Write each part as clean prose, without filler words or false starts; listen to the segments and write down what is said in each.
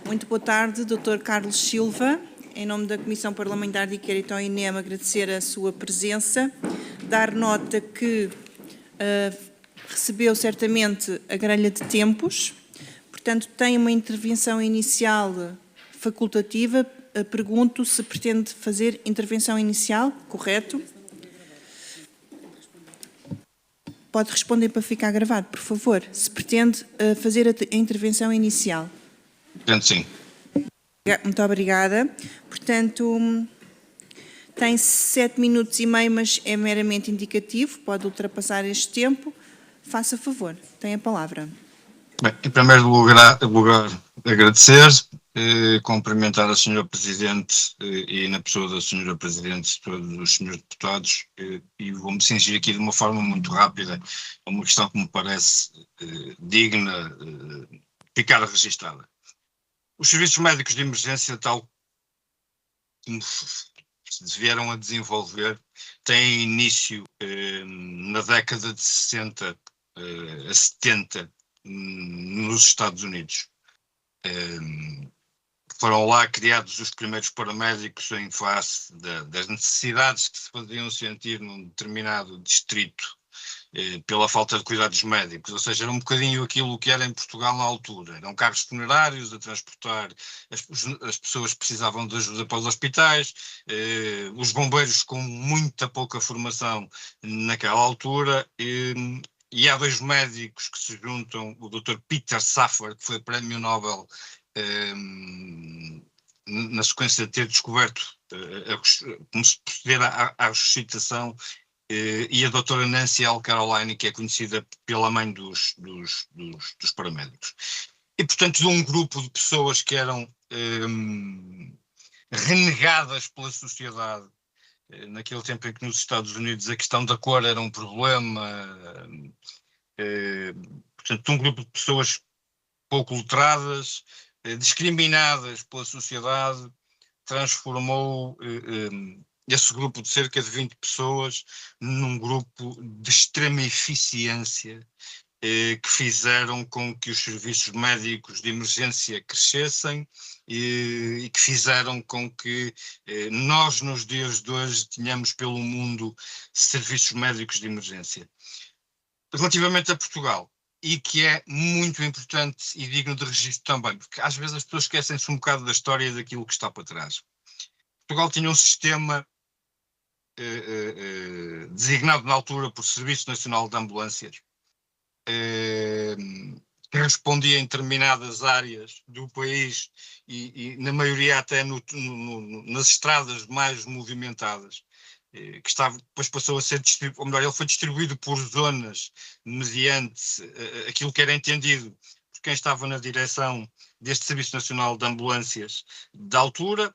Muito boa tarde, Dr. Carlos Silva. Em nome da Comissão Parlamentar de Inquérito ao INEM, agradecer a sua presença, dar nota que recebeu certamente a grelha de tempos, portanto tem uma intervenção inicial facultativa. Pergunto se pretende fazer intervenção inicial, correto? Pode responder para ficar gravado, por favor, se pretende fazer a intervenção inicial. Pretendo, sim. Muito obrigada. Portanto, tem 7 minutos e meio, mas é meramente indicativo, pode ultrapassar este tempo. Faça favor, tem a palavra. Bem, em primeiro lugar agradecer, cumprimentar a Sra. Presidente e na pessoa da Sra. Presidente todos os Srs. Deputados, e vou-me cingir aqui de uma forma muito rápida a uma questão que me parece digna de ficar registada. Os serviços médicos de emergência, tal como se vieram a desenvolver, têm início na década de 60 a 70 nos Estados Unidos. Foram lá criados os primeiros paramédicos em face das necessidades que se faziam sentir num determinado distrito pela falta de cuidados médicos, ou seja, era um bocadinho aquilo que era em Portugal na altura. Eram carros funerários a transportar, as pessoas precisavam de ajuda para os hospitais, os bombeiros com muita pouca formação naquela altura, e há dois médicos que se juntam, o Dr. Peter Safar, que foi Prémio Nobel na sequência de ter descoberto como se proceder à ressuscitação, e a doutora Nancy L. Caroline, que é conhecida pela mãe dos paramédicos. E, portanto, de um grupo de pessoas que eram renegadas pela sociedade, naquele tempo em que nos Estados Unidos a questão da cor era um problema, portanto, de um grupo de pessoas pouco letradas, discriminadas pela sociedade, transformou esse grupo de cerca de 20 pessoas num grupo de extrema eficiência, que fizeram com que os serviços médicos de emergência crescessem e que fizeram com que nós, nos dias de hoje, tenhamos pelo mundo serviços médicos de emergência. Relativamente a Portugal, e que é muito importante e digno de registro também, porque às vezes as pessoas esquecem-se um bocado da história e daquilo que está para trás. Portugal tinha um sistema designado na altura por Serviço Nacional de Ambulâncias, que respondia em determinadas áreas do país e na maioria até nas estradas mais movimentadas, que depois passou a ser distribuído, ou melhor, ele foi distribuído por zonas mediante aquilo que era entendido por quem estava na direção deste Serviço Nacional de Ambulâncias da altura.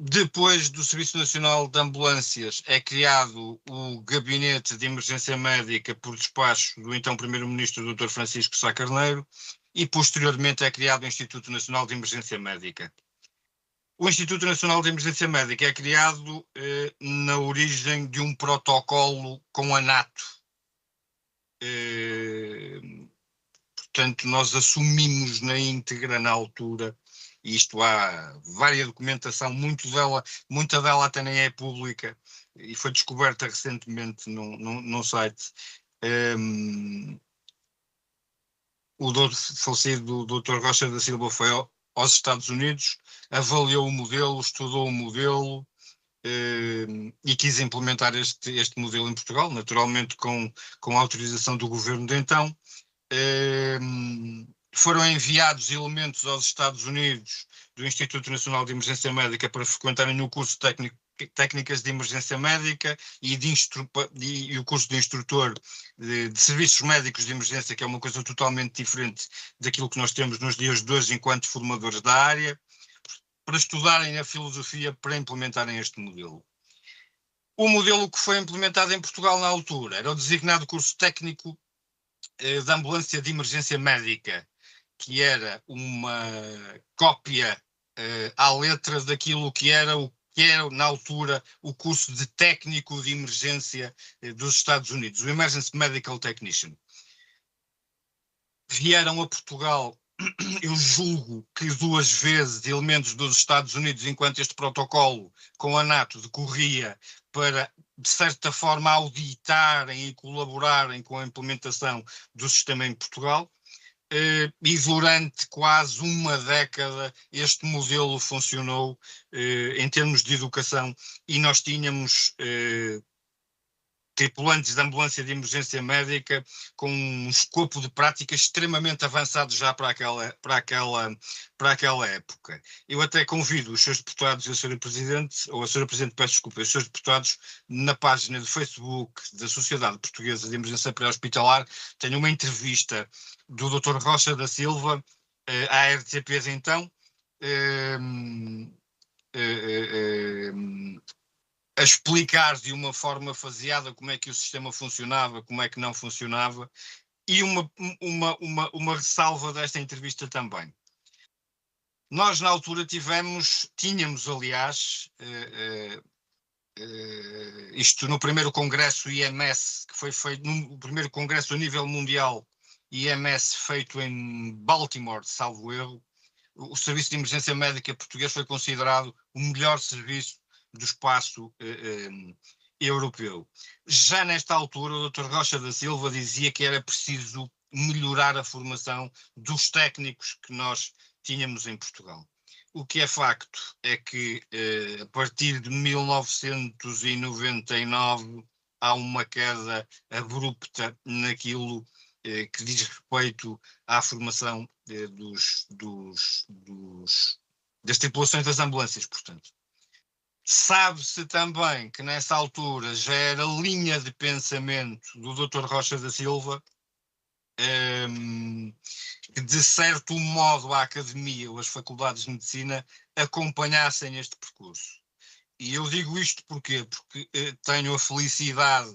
Depois do Serviço Nacional de Ambulâncias é criado o Gabinete de Emergência Médica por despacho do então Primeiro-Ministro Dr. Francisco Sá Carneiro, e posteriormente é criado o Instituto Nacional de Emergência Médica. O Instituto Nacional de Emergência Médica é criado na origem de um protocolo com a NATO. Portanto, nós assumimos na íntegra na altura, e isto há várias documentação, muita dela até nem é pública, e foi descoberta recentemente num site. O falecido Dr. Rocha da Silva foi aos Estados Unidos, avaliou o modelo, estudou o modelo, e quis implementar este modelo em Portugal, naturalmente com a autorização do governo de então. Foram enviados elementos aos Estados Unidos do Instituto Nacional de Emergência Médica para frequentarem o curso técnicas de emergência médica e o curso de instrutor de serviços médicos de emergência, que é uma coisa totalmente diferente daquilo que nós temos nos dias de hoje enquanto formadores da área, para estudarem a filosofia para implementarem este modelo. O modelo que foi implementado em Portugal na altura era o designado curso técnico de ambulância de emergência médica, que era uma cópia à letra daquilo que era na altura o curso de técnico de emergência dos Estados Unidos, o Emergency Medical Technician. Vieram a Portugal eu julgo que 2 vezes elementos dos Estados Unidos, enquanto este protocolo com a NATO decorria para, de certa forma, auditarem e colaborarem com a implementação do sistema em Portugal, e durante quase uma década este modelo funcionou em termos de educação, e nós tínhamos tripulantes de ambulância de emergência médica com um escopo de prática extremamente avançado já para aquela época. Eu até convido os seus deputados e a Sra. Presidente, ou a Sra. Presidente, peço desculpa, os seus deputados, na página do Facebook da Sociedade Portuguesa de Emergência Pré-Hospitalar, tenho uma entrevista do Dr. Rocha da Silva, à RTP de então, a explicar de uma forma faseada como é que o sistema funcionava, como é que não funcionava, e uma ressalva desta entrevista também. Nós na altura tínhamos aliás, isto no primeiro congresso IMS, que foi feito, no primeiro congresso a nível mundial IMS feito em Baltimore, salvo erro, o Serviço de Emergência Médica português foi considerado o melhor serviço do espaço europeu. Já nesta altura, o Dr. Rocha da Silva dizia que era preciso melhorar a formação dos técnicos que nós tínhamos em Portugal. O que é facto é que, a partir de 1999, há uma queda abrupta naquilo que diz respeito à formação das tripulações das ambulâncias, portanto. Sabe-se também que nessa altura já era linha de pensamento do Dr. Rocha da Silva que, de certo modo, a academia ou as faculdades de medicina acompanhassem este percurso. E eu digo isto porquê? Porque tenho a felicidade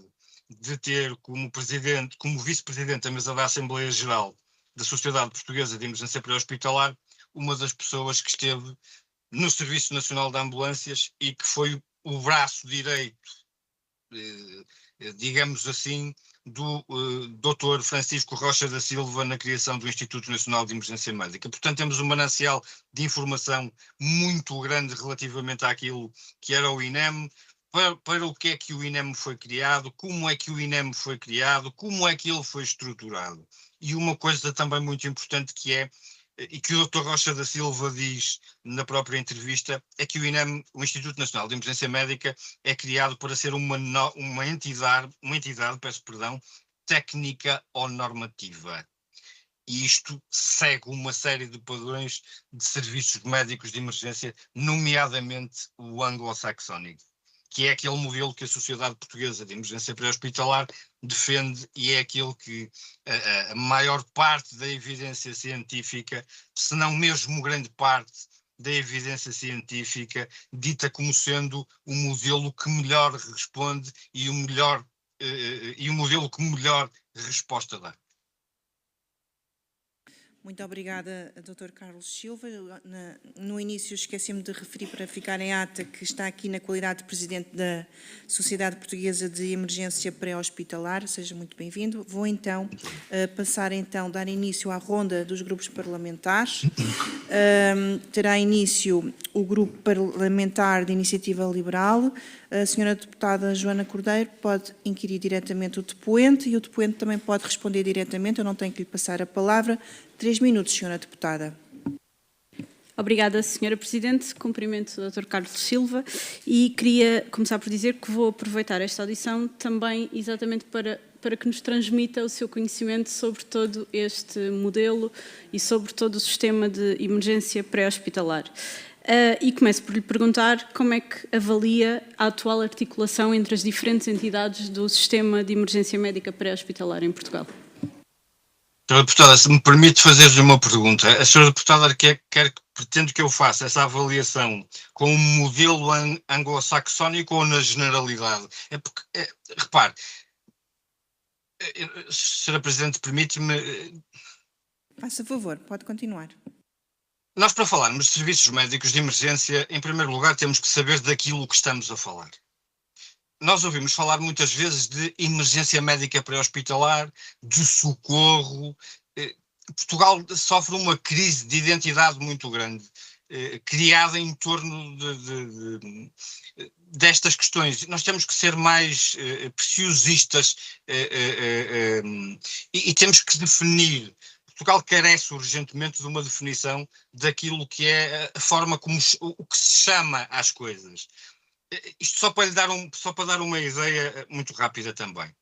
de ter como vice-presidente da mesa da Assembleia Geral da Sociedade Portuguesa de Emergência Pré-Hospitalar, uma das pessoas que esteve no Serviço Nacional de Ambulâncias e que foi o braço direito, digamos assim, do Dr. Francisco Rocha da Silva na criação do Instituto Nacional de Emergência Médica. Portanto, temos um manancial de informação muito grande relativamente àquilo que era o INEM, para o que é que o INEM foi criado, como é que o INEM foi criado, como é que ele foi estruturado. E uma coisa também muito importante que é, e que o Dr. Rocha da Silva diz na própria entrevista, é que o INEM, o Instituto Nacional de Emergência Médica, é criado para ser uma entidade, peço perdão, técnica ou normativa. E isto segue uma série de padrões de serviços médicos de emergência, nomeadamente o anglo-saxónico, que é aquele modelo que a Sociedade Portuguesa de Emergência Pré-Hospitalar defende e é aquele que a maior parte da evidência científica, se não mesmo grande parte da evidência científica, dita como sendo o modelo que melhor responde e o modelo que melhor resposta dá. Muito obrigada, Dr. Carlos Silva. No início esqueci-me de referir para ficar em ata que está aqui na qualidade de Presidente da Sociedade Portuguesa de Emergência Pré-Hospitalar. Seja muito bem-vindo. Vou então dar início à ronda dos grupos parlamentares. Terá início o Grupo Parlamentar de Iniciativa Liberal. A senhora deputada Joana Cordeiro pode inquirir diretamente o depoente e o depoente também pode responder diretamente. Eu não tenho que lhe passar a palavra. 3 minutos, senhora deputada. Obrigada, senhora Presidente. Cumprimento o Dr. Carlos Silva e queria começar por dizer que vou aproveitar esta audição também exatamente para que nos transmita o seu conhecimento sobre todo este modelo e sobre todo o sistema de emergência pré-hospitalar. E começo por lhe perguntar como é que avalia a atual articulação entre as diferentes entidades do sistema de emergência médica pré-hospitalar em Portugal. Senhora Deputada, se me permite fazer-lhe uma pergunta. A senhora Deputada pretende que eu faça essa avaliação com um modelo anglo-saxónico ou na generalidade? É porque, repare, senhora Presidente, permite-me... Faça favor, pode continuar. Nós, para falarmos de serviços médicos de emergência, em primeiro lugar temos que saber daquilo que estamos a falar. Nós ouvimos falar muitas vezes de emergência médica pré-hospitalar, de socorro. Portugal sofre uma crise de identidade muito grande, criada em torno destas questões. Nós temos que ser mais preciosistas e temos que definir. Portugal carece urgentemente de uma definição daquilo que é a forma como o que se chama às coisas. Isto só para lhe dar só para dar uma ideia muito rápida também.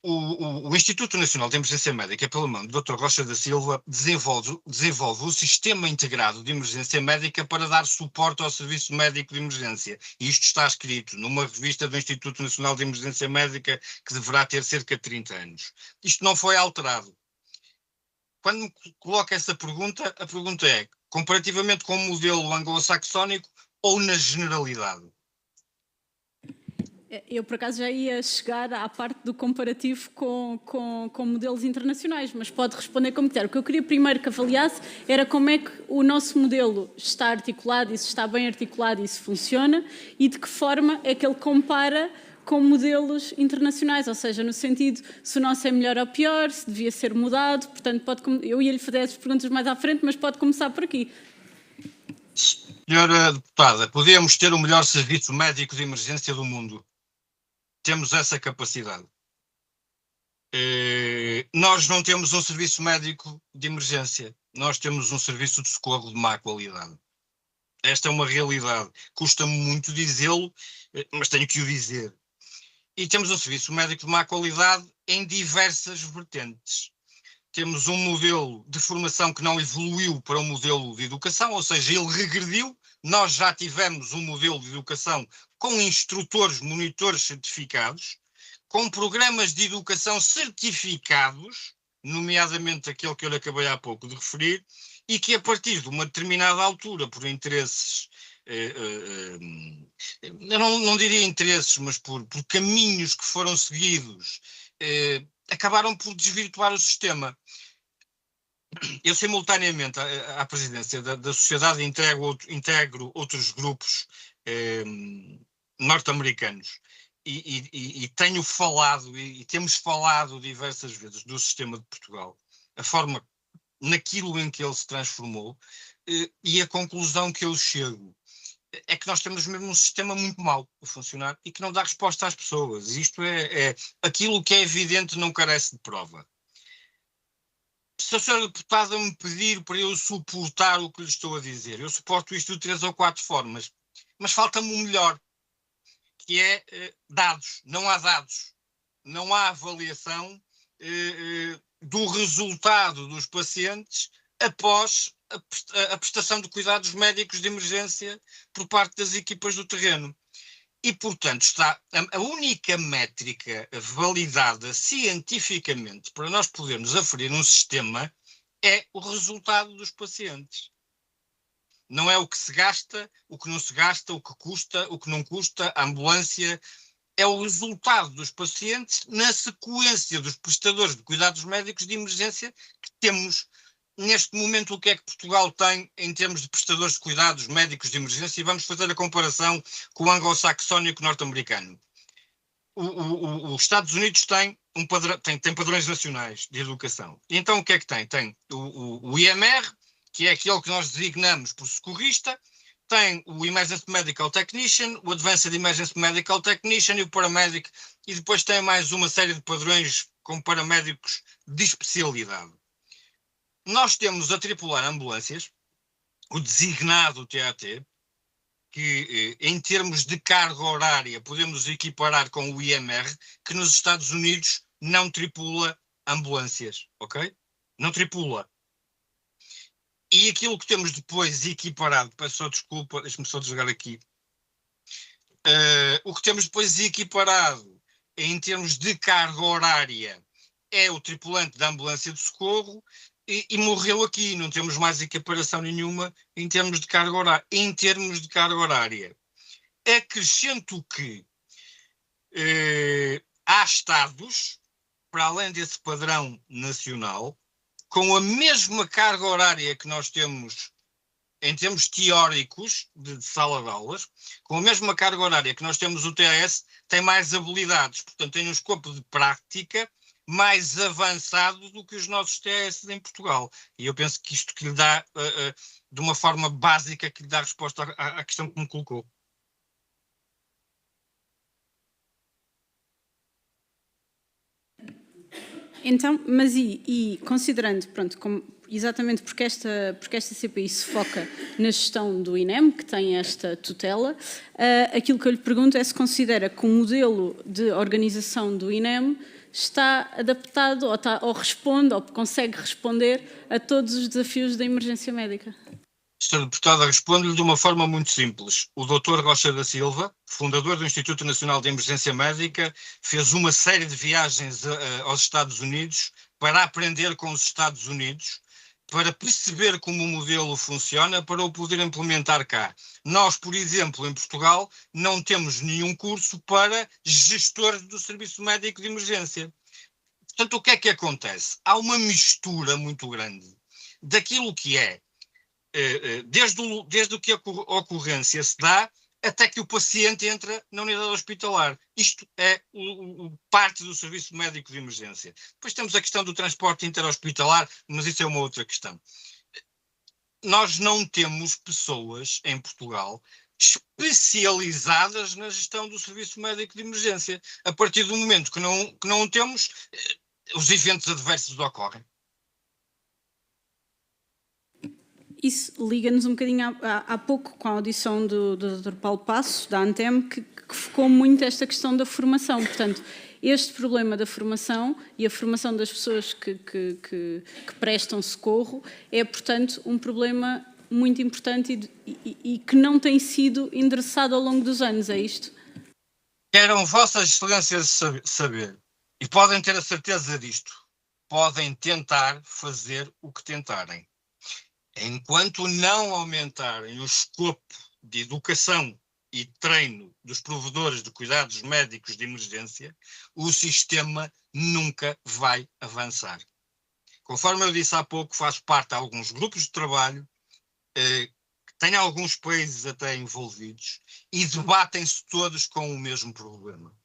O Instituto Nacional de Emergência Médica, pela mão do Dr. Rocha da Silva, desenvolve o Sistema Integrado de Emergência Médica para dar suporte ao Serviço Médico de Emergência. E isto está escrito numa revista do Instituto Nacional de Emergência Médica que deverá ter cerca de 30 anos. Isto não foi alterado. Quando me coloca essa pergunta, a pergunta é, comparativamente com o modelo anglo-saxónico ou na generalidade? Eu, por acaso, já ia chegar à parte do comparativo com modelos internacionais, mas pode responder como quiser. O que eu queria primeiro que avaliasse era como é que o nosso modelo está articulado, e se está bem articulado e se funciona, e de que forma é que ele compara com modelos internacionais, ou seja, no sentido se o nosso é melhor ou pior, se devia ser mudado. Portanto, eu ia lhe fazer essas perguntas mais à frente, mas pode começar por aqui. Senhora deputada, podemos ter o melhor serviço médico de emergência do mundo. Temos essa capacidade. Nós não temos um serviço médico de emergência. Nós temos um serviço de socorro de má qualidade. Esta é uma realidade. Custa-me muito dizê-lo, mas tenho que o dizer. E temos um serviço médico de má qualidade em diversas vertentes. Temos um modelo de formação que não evoluiu para um modelo de educação, ou seja, ele regrediu. Nós já tivemos um modelo de educação com instrutores, monitores certificados, com programas de educação certificados, nomeadamente aquele que eu lhe acabei há pouco de referir, e que a partir de uma determinada altura, por interesses, eu não diria interesses, mas por caminhos que foram seguidos, acabaram por desvirtuar o sistema. Eu, simultaneamente, à presidência da sociedade, integro outros grupos norte-americanos e tenho falado, e temos falado diversas vezes do sistema de Portugal, a forma, naquilo em que ele se transformou, e a conclusão que eu chego é que nós temos mesmo um sistema muito mau a funcionar e que não dá resposta às pessoas. Isto é aquilo que é evidente, não carece de prova. Se a senhora deputada me pedir para eu suportar o que lhe estou a dizer, eu suporto isto de 3 ou 4 formas, mas falta-me o melhor, que é dados. Não há dados, não há avaliação do resultado dos pacientes após a prestação de cuidados médicos de emergência por parte das equipas do terreno. E, portanto, está a única métrica validada cientificamente para nós podermos aferir um sistema é o resultado dos pacientes. Não é o que se gasta, o que não se gasta, o que custa, o que não custa, a ambulância. É o resultado dos pacientes na sequência dos prestadores de cuidados médicos de emergência que temos. Neste momento, o que é que Portugal tem em termos de prestadores de cuidados médicos de emergência? E vamos fazer a comparação com o anglo-saxónico norte-americano. Os Estados Unidos têm padrões nacionais de educação. E então o que é que tem? Tem o IMR, que é aquele que nós designamos por socorrista, tem o Emergency Medical Technician, o Advanced Emergency Medical Technician e o Paramedic, e depois tem mais uma série de padrões com paramédicos de especialidade. Nós temos a tripular ambulâncias, o designado TAT, que em termos de carga horária podemos equiparar com o IMR, que nos Estados Unidos não tripula ambulâncias, ok? Não tripula. E aquilo que temos depois equiparado, peço só desculpa, deixe-me só desligar aqui. O que temos depois equiparado em termos de carga horária é o tripulante da ambulância de socorro e morreu aqui, não temos mais equiparação nenhuma em termos de carga horária. Em termos de carga horária, acrescento que há estados, para além desse padrão nacional, com a mesma carga horária que nós temos em termos teóricos de sala de aulas, com a mesma carga horária que nós temos o TAS, tem mais habilidades, portanto tem um escopo de prática mais avançado do que os nossos TS em Portugal. E eu penso que isto que lhe dá, de uma forma básica, que lhe dá resposta à questão que me colocou. Então, mas considerando, pronto, exatamente porque esta CPI se foca na gestão do INEM, que tem esta tutela, aquilo que eu lhe pergunto é se considera que o modelo de organização do INEM está adaptado ou responde, ou consegue responder a todos os desafios da emergência médica. Sr. Deputada, respondo-lhe de uma forma muito simples. O Dr. Rocha da Silva, fundador do Instituto Nacional de Emergência Médica, fez uma série de viagens aos Estados Unidos para aprender com os Estados Unidos, para perceber como o modelo funciona, para o poder implementar cá. Nós, por exemplo, em Portugal, não temos nenhum curso para gestores do Serviço Médico de Emergência. Portanto, o que é que acontece? Há uma mistura muito grande daquilo que é desde que a ocorrência se dá até que o paciente entra na unidade hospitalar. Isto é parte do serviço médico de emergência. Depois temos a questão do transporte interhospitalar, mas isso é uma outra questão. Nós não temos pessoas em Portugal especializadas na gestão do serviço médico de emergência. A partir do momento que não temos, os eventos adversos ocorrem. Isso liga-nos um bocadinho há pouco com a audição do Dr. Paulo Passo, da ANTEM, que focou muito esta questão da formação. Portanto, este problema da formação e a formação das pessoas que prestam socorro é, portanto, um problema muito importante e que não tem sido endereçado ao longo dos anos, é isto? Queiram Vossas Excelências saber, e podem ter a certeza disto, podem tentar fazer o que tentarem. Enquanto não aumentarem o escopo de educação e treino dos provedores de cuidados médicos de emergência, o sistema nunca vai avançar. Conforme eu disse há pouco, faço parte de alguns grupos de trabalho, tem alguns países até envolvidos, e debatem-se todos com o mesmo problema.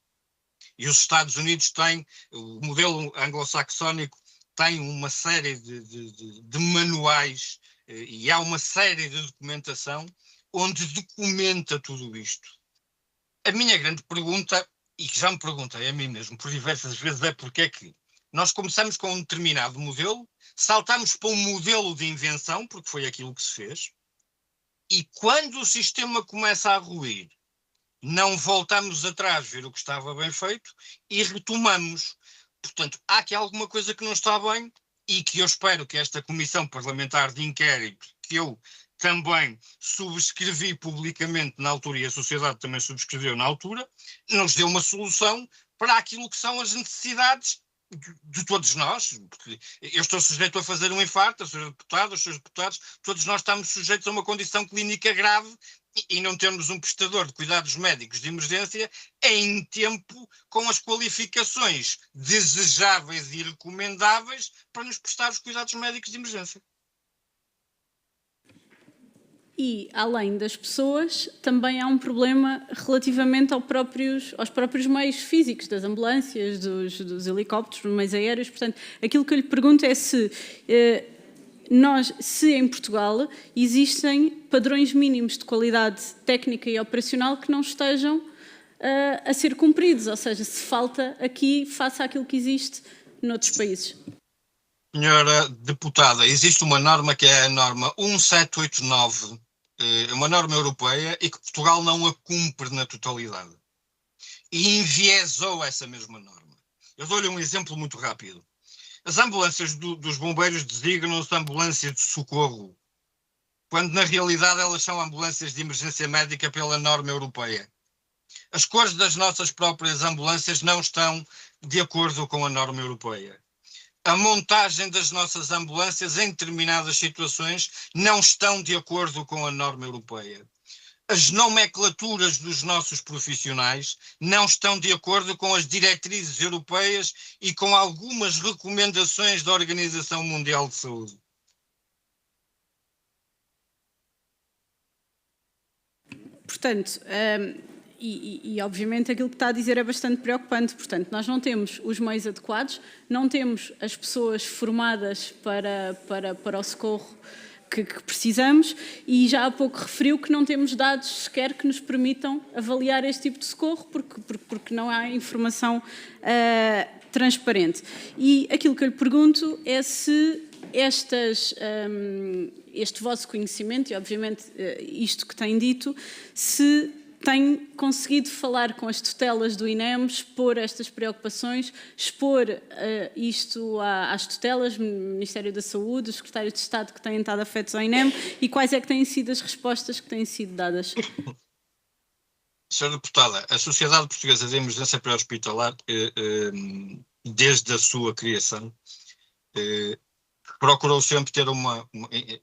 E os Estados Unidos têm, o modelo anglo-saxónico tem uma série de manuais, e há uma série de documentação onde documenta tudo isto. A minha grande pergunta, e que já me perguntei a mim mesmo por diversas vezes, é porque é que nós começamos com um determinado modelo, saltamos para um modelo de invenção, porque foi aquilo que se fez, e quando o sistema começa a ruir, não voltamos atrás ver o que estava bem feito e retomamos. Portanto, há aqui alguma coisa que não está bem e que eu espero que esta Comissão Parlamentar de Inquérito, que eu também subscrevi publicamente na altura e a sociedade também subscreveu na altura, nos dê uma solução para aquilo que são as necessidades de todos nós, porque eu estou sujeito a fazer um infarto, os senhores deputados, todos nós estamos sujeitos a uma condição clínica grave e não temos um prestador de cuidados médicos de emergência em tempo com as qualificações desejáveis e recomendáveis para nos prestar os cuidados médicos de emergência. E, além das pessoas, também há um problema relativamente aos próprios meios físicos, das ambulâncias, dos helicópteros, dos meios aéreos. Portanto, aquilo que eu lhe pergunto é se em Portugal existem padrões mínimos de qualidade técnica e operacional que não estejam a ser cumpridos, ou seja, se falta aqui face àquilo que existe noutros países. Senhora deputada, existe uma norma que é a norma 1789, uma norma europeia, e que Portugal não a cumpre na totalidade. E enviesou essa mesma norma. Eu dou-lhe um exemplo muito rápido. As ambulâncias dos bombeiros designam-se ambulância de socorro, quando na realidade elas são ambulâncias de emergência médica pela norma europeia. As cores das nossas próprias ambulâncias não estão de acordo com a norma europeia. A montagem das nossas ambulâncias em determinadas situações não estão de acordo com a norma europeia. As nomenclaturas dos nossos profissionais não estão de acordo com as diretrizes europeias e com algumas recomendações da Organização Mundial de Saúde. Portanto, E, obviamente, aquilo que está a dizer é bastante preocupante. Portanto, nós não temos os meios adequados, não temos as pessoas formadas para o socorro que precisamos, e já há pouco referiu que não temos dados sequer que nos permitam avaliar este tipo de socorro, porque não há informação transparente. E aquilo que eu lhe pergunto é se este vosso conhecimento, e obviamente isto que tem dito, se tem conseguido falar com as tutelas do INEM, expor estas preocupações, expor isto às tutelas, Ministério da Saúde, os secretários de Estado que têm estado afetos ao INEM, e quais é que têm sido as respostas que têm sido dadas? Senhora Deputada, a Sociedade Portuguesa de Emergência Pré-Hospitalar, desde a sua criação, procurou sempre ter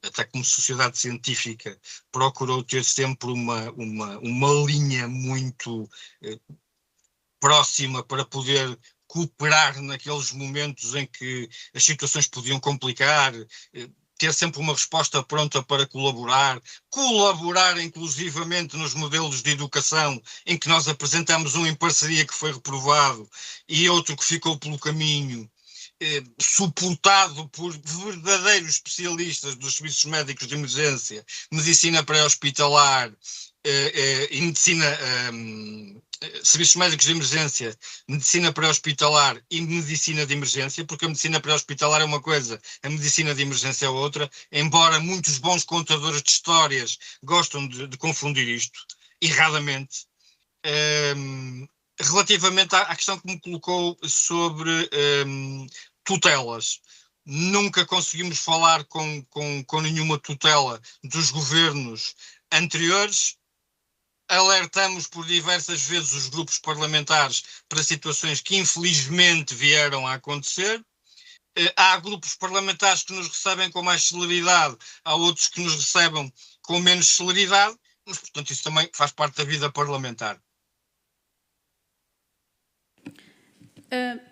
até como sociedade científica, procurou ter sempre uma linha muito próxima para poder cooperar naqueles momentos em que as situações podiam complicar, ter sempre uma resposta pronta para colaborar inclusivamente nos modelos de educação em que nós apresentamos um em parceria que foi reprovado e outro que ficou pelo caminho, suportado por verdadeiros especialistas dos serviços médicos de emergência, medicina pré-hospitalar e medicina, serviços médicos de emergência, medicina pré-hospitalar e medicina de emergência, porque a medicina pré-hospitalar é uma coisa, a medicina de emergência é outra, embora muitos bons contadores de histórias gostam de confundir isto, erradamente. Relativamente à questão que me colocou sobre tutelas, nunca conseguimos falar com nenhuma tutela dos governos anteriores. Alertamos por diversas vezes os grupos parlamentares para situações que infelizmente vieram a acontecer. Há grupos parlamentares que nos recebem com mais celeridade, há outros que nos recebem com menos celeridade, mas portanto isso também faz parte da vida parlamentar.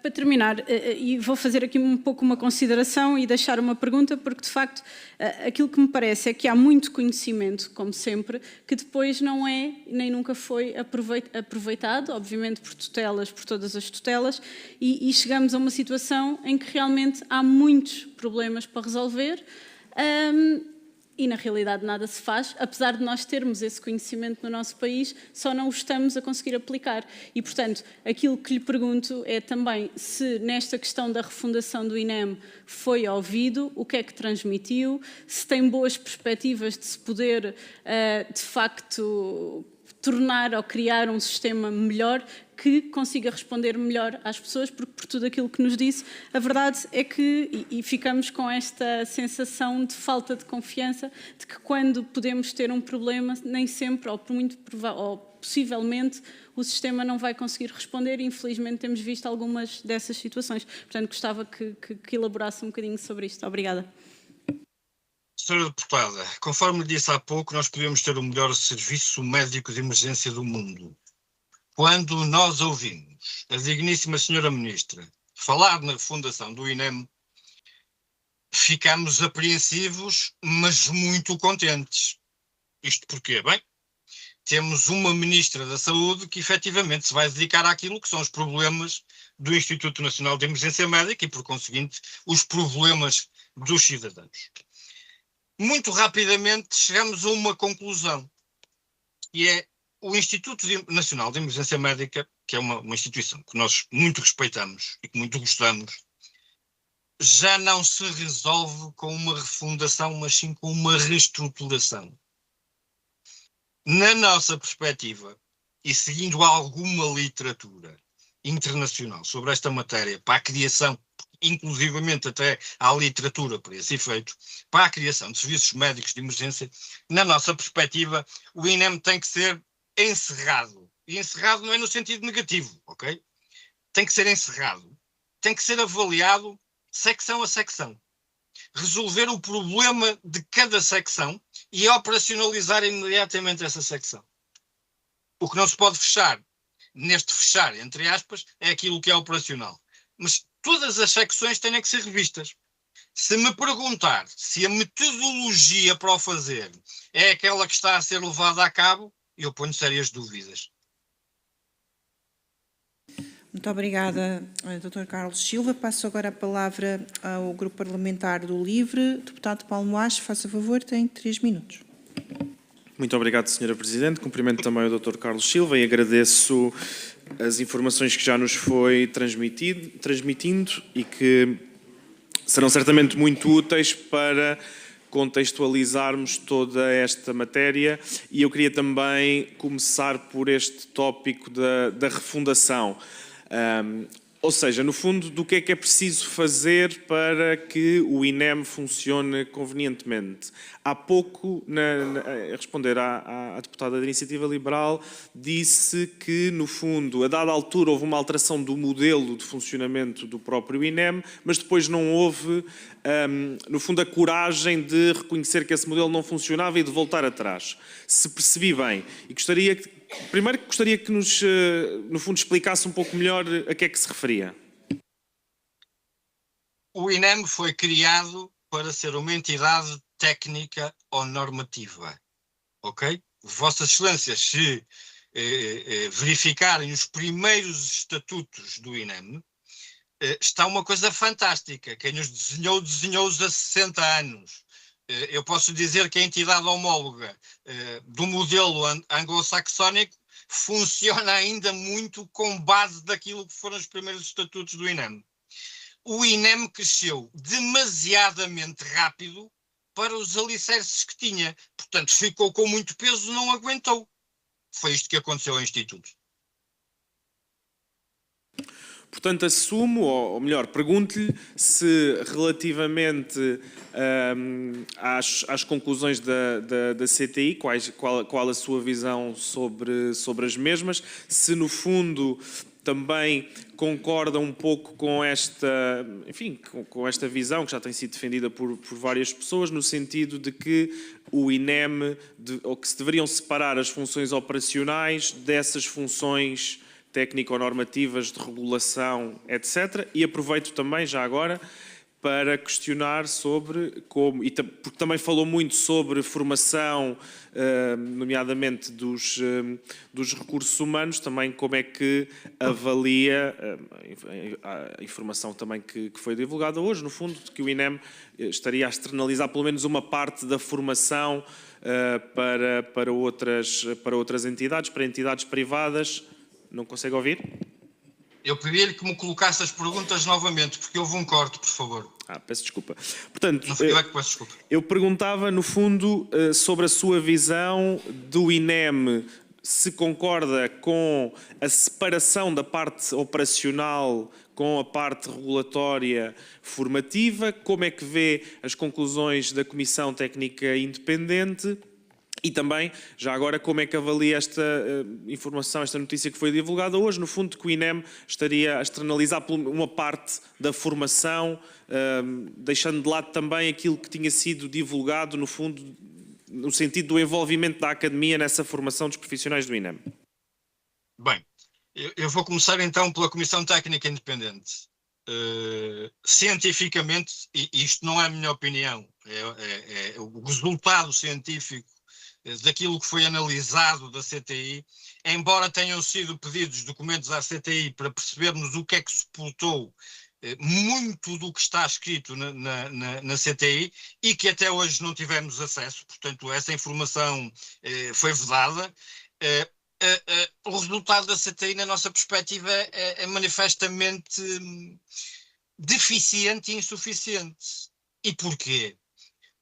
Para terminar, e vou fazer aqui um pouco uma consideração e deixar uma pergunta, porque de facto aquilo que me parece é que há muito conhecimento, como sempre, que depois não é nem nunca foi aproveitado, obviamente por tutelas, por todas as tutelas, e chegamos a uma situação em que realmente há muitos problemas para resolver. E, na realidade, nada se faz, apesar de nós termos esse conhecimento no nosso país, só não o estamos a conseguir aplicar. E, portanto, aquilo que lhe pergunto é também se, nesta questão da refundação do INEM, foi ouvido, o que é que transmitiu, se tem boas perspectivas de se poder, de facto, tornar ou criar um sistema melhor que consiga responder melhor às pessoas, porque por tudo aquilo que nos disse, a verdade é que, e ficamos com esta sensação de falta de confiança, de que quando podemos ter um problema, nem sempre, ou possivelmente, o sistema não vai conseguir responder, e infelizmente temos visto algumas dessas situações. Portanto, gostava que elaborasse um bocadinho sobre isto. Obrigada. Senhora Deputada, conforme lhe disse há pouco, nós podemos ter o melhor serviço médico de emergência do mundo. Quando nós ouvimos a digníssima senhora Ministra falar na refundação do INEM, ficamos apreensivos, mas muito contentes. Isto porquê? Bem, temos uma Ministra da Saúde que efetivamente se vai dedicar àquilo que são os problemas do Instituto Nacional de Emergência Médica e, por conseguinte, os problemas dos cidadãos. Muito rapidamente chegamos a uma conclusão, e é o Instituto Nacional de Emergência Médica, que é uma instituição que nós muito respeitamos e que muito gostamos, já não se resolve com uma refundação, mas sim com uma reestruturação. Na nossa perspectiva, e seguindo alguma literatura internacional sobre esta matéria, para a criação, inclusivamente até à literatura para esse efeito, para a criação de serviços médicos de emergência, na nossa perspectiva, o INEM tem que ser encerrado. E encerrado não é no sentido negativo, ok? Tem que ser encerrado. Tem que ser avaliado secção a secção. Resolver o problema de cada secção e operacionalizar imediatamente essa secção. O que não se pode fechar, neste fechar, entre aspas, é aquilo que é operacional. Mas todas as secções têm que ser revistas. Se me perguntar se a metodologia para o fazer é aquela que está a ser levada a cabo, eu ponho sérias dúvidas. Muito obrigada, Dr. Carlos Silva. Passo agora a palavra ao Grupo Parlamentar do LIVRE. Deputado Paulo Moacho, faça favor, tem 3 minutos. Muito obrigado, Sra. Presidente. Cumprimento também o Dr. Carlos Silva e agradeço as informações que já nos foi transmitindo e que serão certamente muito úteis para contextualizarmos toda esta matéria. E eu queria também começar por este tópico da refundação. Ou seja, no fundo, do que é preciso fazer para que o INEM funcione convenientemente. Há pouco, a responder à deputada da Iniciativa Liberal, disse que, no fundo, a dada altura houve uma alteração do modelo de funcionamento do próprio INEM, mas depois não houve, no fundo, a coragem de reconhecer que esse modelo não funcionava e de voltar atrás. Se percebi bem, e primeiro gostaria que nos, no fundo, explicasse um pouco melhor a que é que se referia. O INEM foi criado para ser uma entidade técnica ou normativa, ok? Vossas Excelências, se verificarem os primeiros estatutos do INEM, está uma coisa fantástica. Quem os desenhou-os há 60 anos. Eu posso dizer que a entidade homóloga do modelo anglo-saxónico funciona ainda muito com base daquilo que foram os primeiros estatutos do INEM. O INEM cresceu demasiadamente rápido para os alicerces que tinha. Portanto, ficou com muito peso, não aguentou. Foi isto que aconteceu ao Instituto. Portanto, assumo, ou melhor, pergunto-lhe se relativamente às conclusões da CTI, qual a sua visão sobre as mesmas, se no fundo também concorda um pouco com esta, enfim, com esta visão que já tem sido defendida por várias pessoas, no sentido de que o INEM, ou que se deveriam separar as funções operacionais dessas funções técnico-normativas de regulação, etc. E aproveito também, já agora, para questionar sobre como, porque também falou muito sobre formação, nomeadamente dos recursos humanos, também como é que avalia a informação também que foi divulgada hoje, no fundo, de que o INEM estaria a externalizar pelo menos uma parte da formação para outras entidades, para entidades privadas. Não consegue ouvir? Eu pedi-lhe que me colocasse as perguntas novamente, porque houve um corte, por favor. Peço desculpa. Portanto, não fui eu que peço desculpa. Eu perguntava, no fundo, sobre a sua visão do INEM, se concorda com a separação da parte operacional com a parte regulatória formativa, como é que vê as conclusões da Comissão Técnica Independente. E também, já agora, como é que avalia esta informação, esta notícia que foi divulgada hoje, no fundo, que o INEM estaria a externalizar uma parte da formação, deixando de lado também aquilo que tinha sido divulgado, no fundo, no sentido do envolvimento da academia nessa formação dos profissionais do INEM? Bem, eu vou começar então pela Comissão Técnica Independente. Cientificamente, e isto não é a minha opinião, é o resultado científico daquilo que foi analisado da CTI, embora tenham sido pedidos documentos à CTI para percebermos o que é que suportou muito do que está escrito na CTI e que até hoje não tivemos acesso, portanto essa informação foi vedada. O resultado da CTI, na nossa perspectiva, é manifestamente deficiente e insuficiente. E porquê?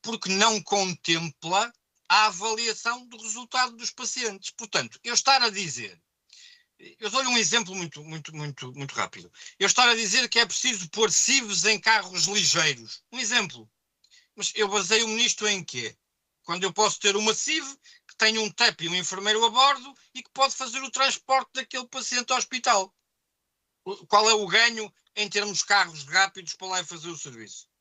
Porque não contempla a avaliação do resultado dos pacientes. Portanto, eu estar a dizer, eu dou-lhe um exemplo muito rápido, eu estar a dizer que é preciso pôr CIVs em carros ligeiros, um exemplo, mas eu baseio-me nisto em quê? Quando eu posso ter uma CIV que tem um TEP e um enfermeiro a bordo e que pode fazer o transporte daquele paciente ao hospital. Qual é o ganho em termos carros rápidos para lá e fazer o serviço?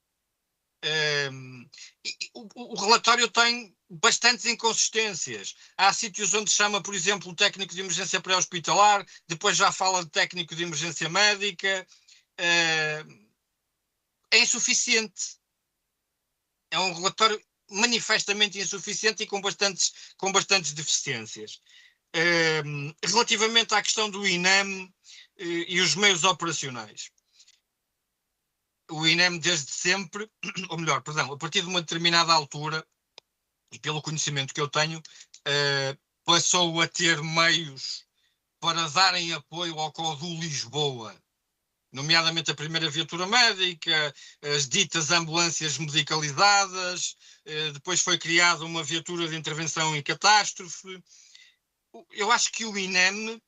O relatório tem bastantes inconsistências. Há sítios onde chama, por exemplo, o técnico de emergência pré-hospitalar, depois já fala de técnico de emergência médica. É insuficiente. É um relatório manifestamente insuficiente e com bastantes deficiências. Relativamente à questão do INEM, e os meios operacionais. O INEM desde sempre, ou melhor, perdão, a partir de uma determinada altura, e pelo conhecimento que eu tenho, passou a ter meios para darem apoio ao Codul Lisboa, nomeadamente a primeira viatura médica, as ditas ambulâncias medicalizadas, depois foi criada uma viatura de intervenção em catástrofe. Eu acho que o INEM,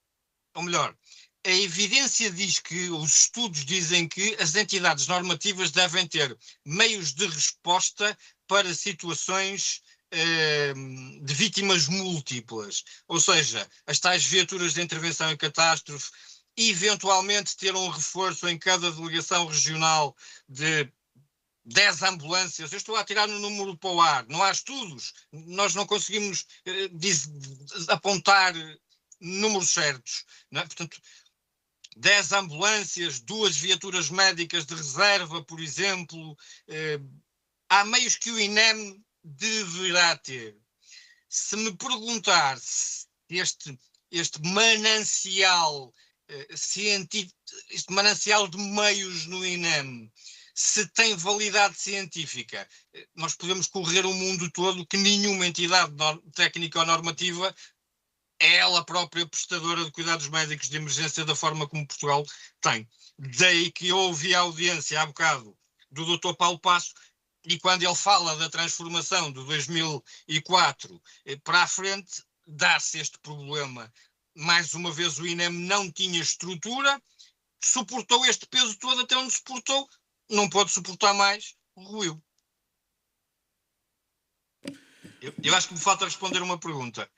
ou melhor, a evidência diz que, os estudos dizem que as entidades normativas devem ter meios de resposta para situações de vítimas múltiplas, ou seja, as tais viaturas de intervenção em catástrofe, eventualmente ter um reforço em cada delegação regional de 10 ambulâncias. Eu estou a atirar no número para o ar, não há estudos, nós não conseguimos apontar números certos, não é? Portanto, 10 ambulâncias, 2 viaturas médicas de reserva, por exemplo. Há meios que o INEM deverá ter. Se me perguntar se este manancial científico, este manancial de meios no INEM, se tem validade científica, nós podemos correr o mundo todo que nenhuma entidade técnica ou normativa é ela própria prestadora de cuidados médicos de emergência da forma como Portugal tem. Daí que eu ouvi a audiência há bocado do Dr. Paulo Passo, e quando ele fala da transformação de 2004 para a frente, dá-se este problema. Mais uma vez o INEM não tinha estrutura, suportou este peso todo até onde suportou, não pode suportar mais, ruiu. Eu acho que me falta responder uma pergunta.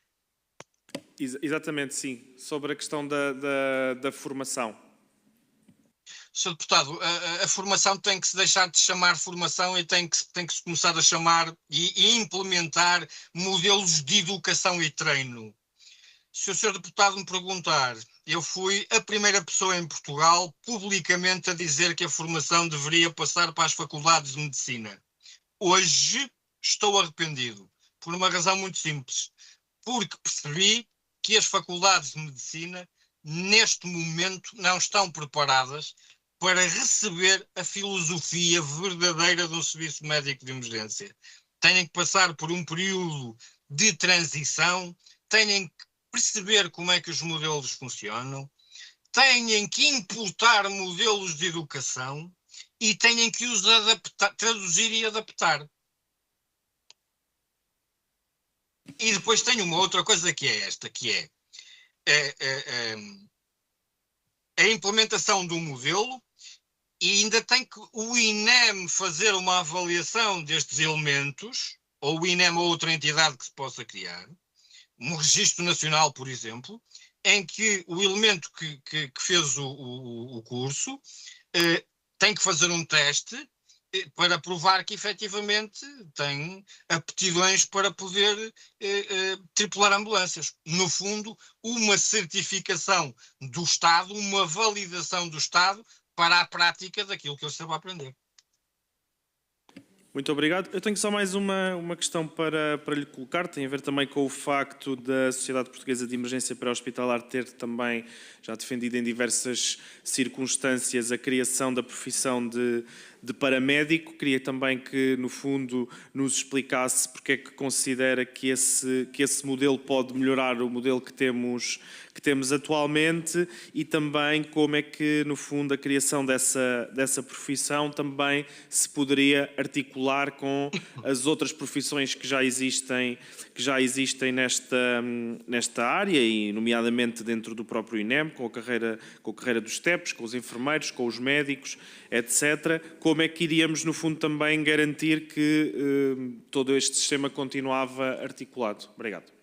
Exatamente, sim. Sobre a questão da formação. Sr. Deputado, a formação tem que se deixar de chamar formação e tem que se começar a chamar e implementar modelos de educação e treino. Se o Sr. Deputado me perguntar, eu fui a primeira pessoa em Portugal publicamente a dizer que a formação deveria passar para as faculdades de medicina. Hoje estou arrependido, por uma razão muito simples, porque percebi que as faculdades de medicina, neste momento, não estão preparadas para receber a filosofia verdadeira de um serviço médico de emergência. Têm que passar por um período de transição, têm que perceber como é que os modelos funcionam, têm que importar modelos de educação e têm que os adaptar, traduzir e adaptar. E depois tem uma outra coisa que é esta, que é a implementação do modelo, e ainda tem que o INEM fazer uma avaliação destes elementos, ou o INEM ou outra entidade que se possa criar, um registro nacional, por exemplo, em que o elemento que fez o curso tem que fazer um teste para provar que efetivamente tem aptidões para poder tripular ambulâncias. No fundo, uma certificação do Estado, uma validação do Estado para a prática daquilo que ele estava a aprender. Muito obrigado. Eu tenho só mais uma questão para lhe colocar, tem a ver também com o facto da Sociedade Portuguesa de Emergência Pré-Hospitalar ter também já defendido em diversas circunstâncias a criação da profissão de paramédico. Queria também que, no fundo, nos explicasse porque é que considera que esse modelo pode melhorar o modelo que temos atualmente, e também como é que, no fundo, a criação dessa profissão também se poderia articular com as outras profissões que já existem nesta área, e nomeadamente dentro do próprio INEM, com a carreira dos TEPs, com os enfermeiros, com os médicos, etc. Como é que iríamos, no fundo, também garantir que todo este sistema continuava articulado? Obrigado.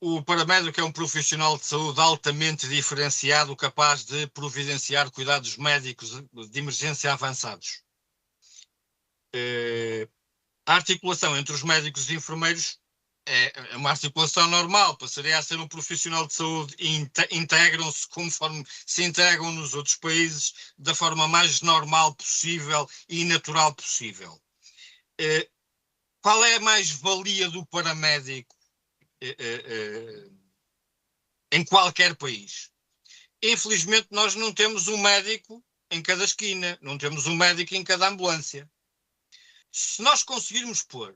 O paramédico é um profissional de saúde altamente diferenciado, capaz de providenciar cuidados médicos de emergência avançados. A articulação entre os médicos e enfermeiros é uma articulação normal, passaria a ser um profissional de saúde e integram-se conforme se integram nos outros países, da forma mais normal possível e natural possível. Qual é a mais-valia do paramédico em qualquer país? Infelizmente, nós não temos um médico em cada esquina, não temos um médico em cada ambulância. Se nós conseguirmos pôr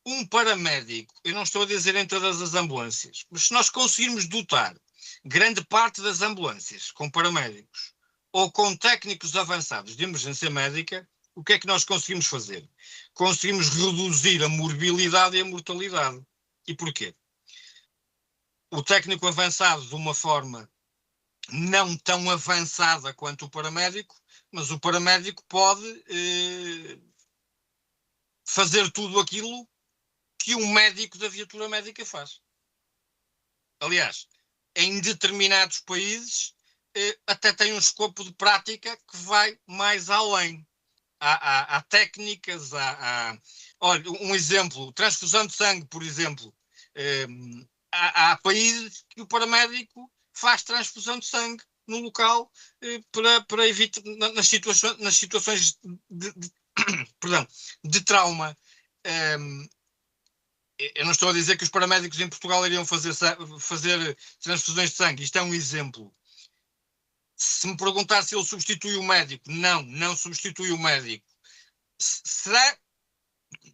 um paramédico, eu não estou a dizer em todas as ambulâncias, mas se nós conseguirmos dotar grande parte das ambulâncias com paramédicos ou com técnicos avançados de emergência médica, o que é que nós conseguimos fazer? Conseguimos reduzir a morbilidade e a mortalidade. E porquê? O técnico avançado de uma forma não tão avançada quanto o paramédico, mas o paramédico pode fazer tudo aquilo que um médico da viatura médica faz. Aliás, em determinados países até tem um escopo de prática que vai mais além. Há técnicas, olha, um exemplo, transfusão de sangue, por exemplo. Há países que o paramédico faz transfusão de sangue no local para evitar, nas situações de trauma. Eu não estou a dizer que os paramédicos em Portugal iriam fazer transfusões de sangue. Isto é um exemplo. Se me perguntar se ele substitui o médico, não substitui o médico.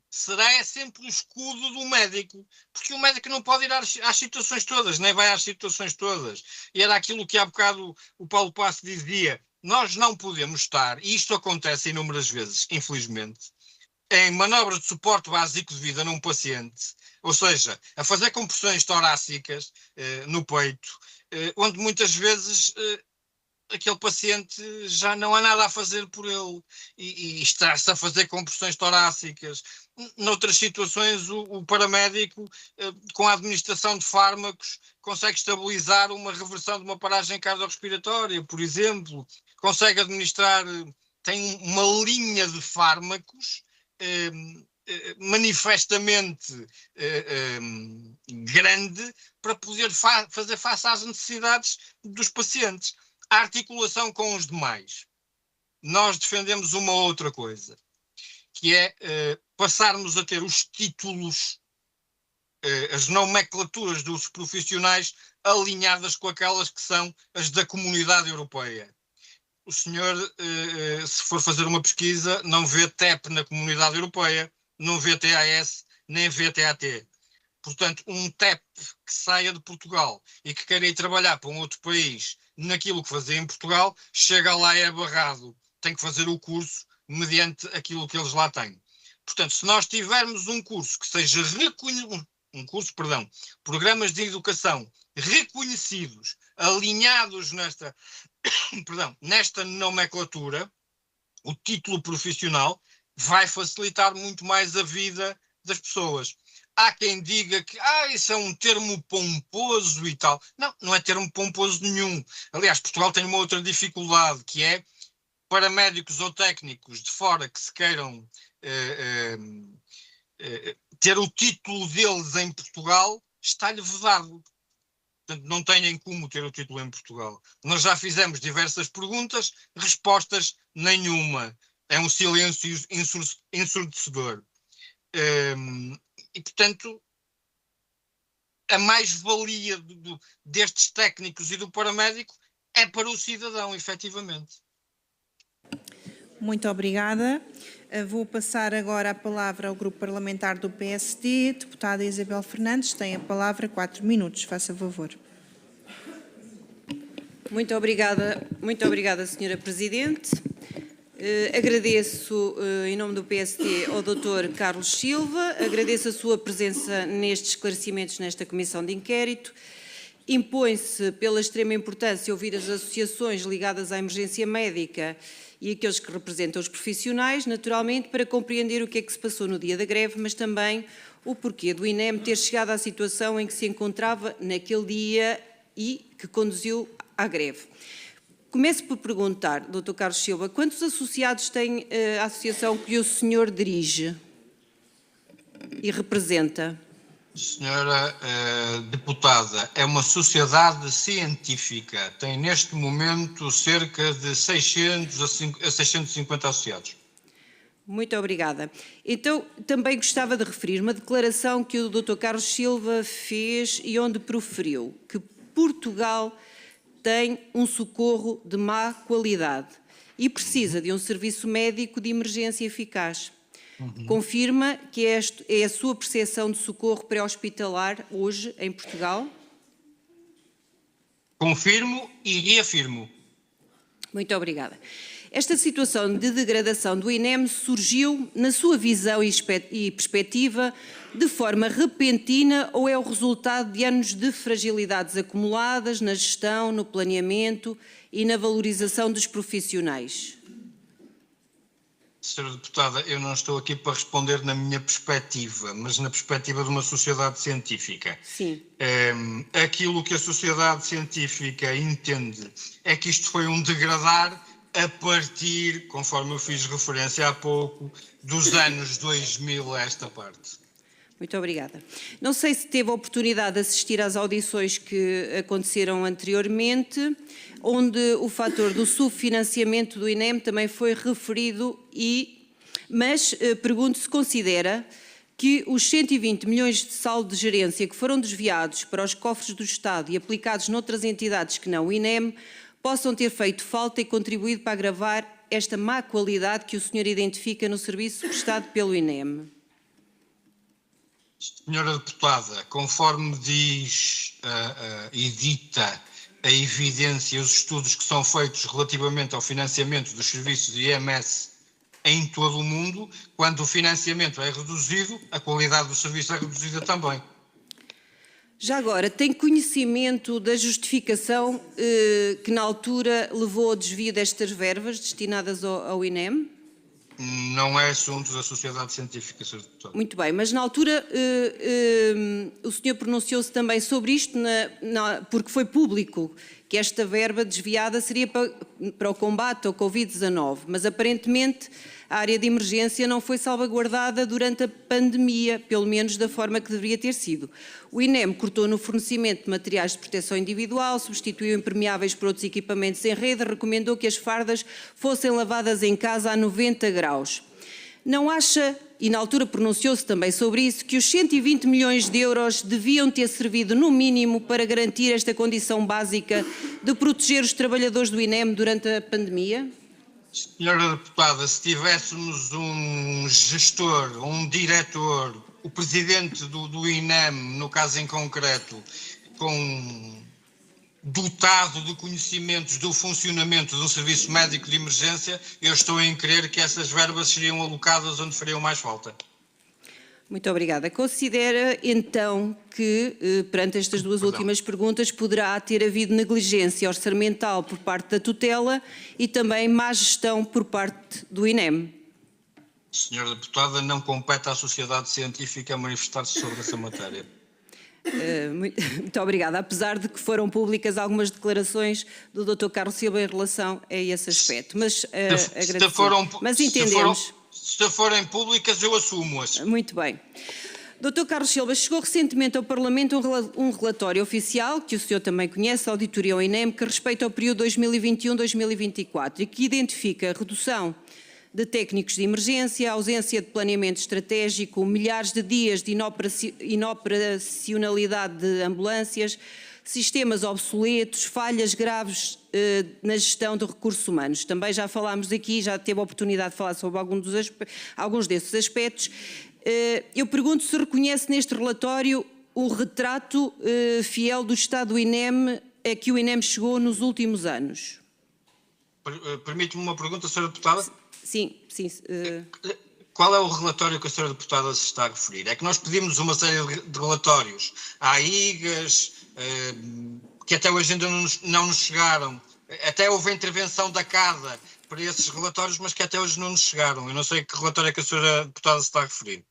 Será sempre o escudo do médico, porque o médico não pode ir às situações todas, nem vai às situações todas. E era aquilo que há bocado o Paulo Passo dizia, nós não podemos estar, e isto acontece inúmeras vezes, infelizmente, em manobras de suporte básico de vida num paciente, ou seja, a fazer compressões torácicas no peito, onde muitas vezes aquele paciente já não há nada a fazer por ele e está-se a fazer compressões torácicas. Noutras situações, o paramédico, com a administração de fármacos, consegue estabilizar uma reversão de uma paragem cardiorrespiratória, por exemplo, consegue administrar, tem uma linha de fármacos manifestamente grande para poder fazer face às necessidades dos pacientes. A articulação com os demais. Nós defendemos uma outra coisa, que é passarmos a ter os títulos, as nomenclaturas dos profissionais alinhadas com aquelas que são as da Comunidade Europeia. O senhor, se for fazer uma pesquisa, não vê TEP na Comunidade Europeia, não vê TAS, nem vê TAT. Portanto, um TEP que saia de Portugal e que queira ir trabalhar para um outro país naquilo que fazia em Portugal, chega lá e é barrado. Tem que fazer o curso mediante aquilo que eles lá têm. Portanto, se nós tivermos um curso que seja programas de educação reconhecidos, alinhados nesta nomenclatura, o título profissional vai facilitar muito mais a vida das pessoas. Há quem diga que isso é um termo pomposo e tal. Não é termo pomposo nenhum. Aliás, Portugal tem uma outra dificuldade, que é paramédicos ou técnicos de fora que se queiram ter o título deles em Portugal, está-lhe vedado. Portanto, não têm como ter o título em Portugal. Nós já fizemos diversas perguntas, respostas nenhuma. É um silêncio ensurdecedor. E, portanto, a mais-valia destes técnicos e do paramédico é para o cidadão, efetivamente. Muito obrigada. Vou passar agora a palavra ao Grupo Parlamentar do PSD. Deputada Isabel Fernandes, tem a palavra, 4 minutos, faça favor. Muito obrigada, Sra. Presidente. Agradeço, em nome do PSD, ao Dr. Carlos Silva, agradeço a sua presença nestes esclarecimentos nesta Comissão de Inquérito. Impõe-se, pela extrema importância, ouvir as associações ligadas à emergência médica e aqueles que representam os profissionais, naturalmente, para compreender o que é que se passou no dia da greve, mas também o porquê do INEM ter chegado à situação em que se encontrava naquele dia e que conduziu à greve. Começo por perguntar, Dr. Carlos Silva, quantos associados tem a associação que o senhor dirige e representa? Senhora deputada, é uma sociedade científica, tem neste momento cerca de 600 a 650 associados. Muito obrigada. Então, também gostava de referir uma declaração que o Dr. Carlos Silva fez e onde proferiu que Portugal tem um socorro de má qualidade e precisa de um serviço médico de emergência eficaz. Confirma que é a sua percepção de socorro pré-hospitalar hoje em Portugal? Confirmo e reafirmo. Muito obrigada. Esta situação de degradação do INEM surgiu, na sua visão e perspectiva, de forma repentina ou é o resultado de anos de fragilidades acumuladas na gestão, no planeamento e na valorização dos profissionais? Senhora Deputada, eu não estou aqui para responder na minha perspectiva, mas na perspectiva de uma sociedade científica. Sim. Aquilo que a sociedade científica entende é que isto foi um degradar a partir, conforme eu fiz referência há pouco, dos anos 2000 a esta parte. Muito obrigada. Não sei se teve a oportunidade de assistir às audições que aconteceram anteriormente, onde o fator do subfinanciamento do INEM também foi referido, mas pergunto se considera que os 120 milhões de saldo de gerência que foram desviados para os cofres do Estado e aplicados noutras entidades que não o INEM, possam ter feito falta e contribuído para agravar esta má qualidade que o senhor identifica no serviço prestado pelo INEM. Senhora Deputada, conforme diz e dita a evidência e os estudos que são feitos relativamente ao financiamento dos serviços de IMS em todo o mundo, quando o financiamento é reduzido, a qualidade do serviço é reduzida também. Já agora, tem conhecimento da justificação que na altura levou ao desvio destas verbas destinadas ao INEM? Não é assunto da sociedade científica, Sr. Deputado. Muito bem, mas na altura o senhor pronunciou-se também sobre isto, porque foi público que esta verba desviada seria para o combate ao Covid-19, mas aparentemente a área de emergência não foi salvaguardada durante a pandemia, pelo menos da forma que deveria ter sido. O INEM cortou no fornecimento de materiais de proteção individual, substituiu impermeáveis por outros equipamentos em rede, recomendou que as fardas fossem lavadas em casa a 90 graus. Não acha, e na altura pronunciou-se também sobre isso, que os 120 milhões de euros deviam ter servido no mínimo para garantir esta condição básica de proteger os trabalhadores do INEM durante a pandemia? Senhora Deputada, se tivéssemos um gestor, um diretor, o presidente do INEM, no caso em concreto, dotado de conhecimentos do funcionamento de um serviço médico de emergência, eu estou em crer que essas verbas seriam alocadas onde fariam mais falta. Muito obrigada. Considera, então, que, perante estas duas últimas perguntas, poderá ter havido negligência orçamental por parte da tutela e também má gestão por parte do INEM? Senhora Deputada, não compete à sociedade científica manifestar-se sobre essa matéria. Muito obrigada. Apesar de que foram públicas algumas declarações do Dr. Carlos Silva em relação a esse aspecto, mas mas entendemos. Se forem públicas, eu assumo-as. Muito bem. Dr. Carlos Silva, chegou recentemente ao Parlamento um relatório oficial, que o senhor também conhece, a Auditoria ao INEM, que respeita ao período 2021-2024 e que identifica a redução de técnicos de emergência, a ausência de planeamento estratégico, milhares de dias de inoperacionalidade de ambulâncias, sistemas obsoletos, falhas graves na gestão de recursos humanos. Também já falámos aqui, já teve a oportunidade de falar sobre alguns desses aspectos. Eu pergunto se reconhece neste relatório o retrato fiel do estado do INEM a que o INEM chegou nos últimos anos. Permite-me uma pergunta, Sra. Deputada? Sim. Qual é o relatório que a Sra. Deputada se está a referir? É que nós pedimos uma série de relatórios à IGAS, que até hoje ainda não nos chegaram. Até houve a intervenção da CADA para esses relatórios, mas que até hoje não nos chegaram. Eu não sei que relatório é que a Sra. Deputada se está a referir.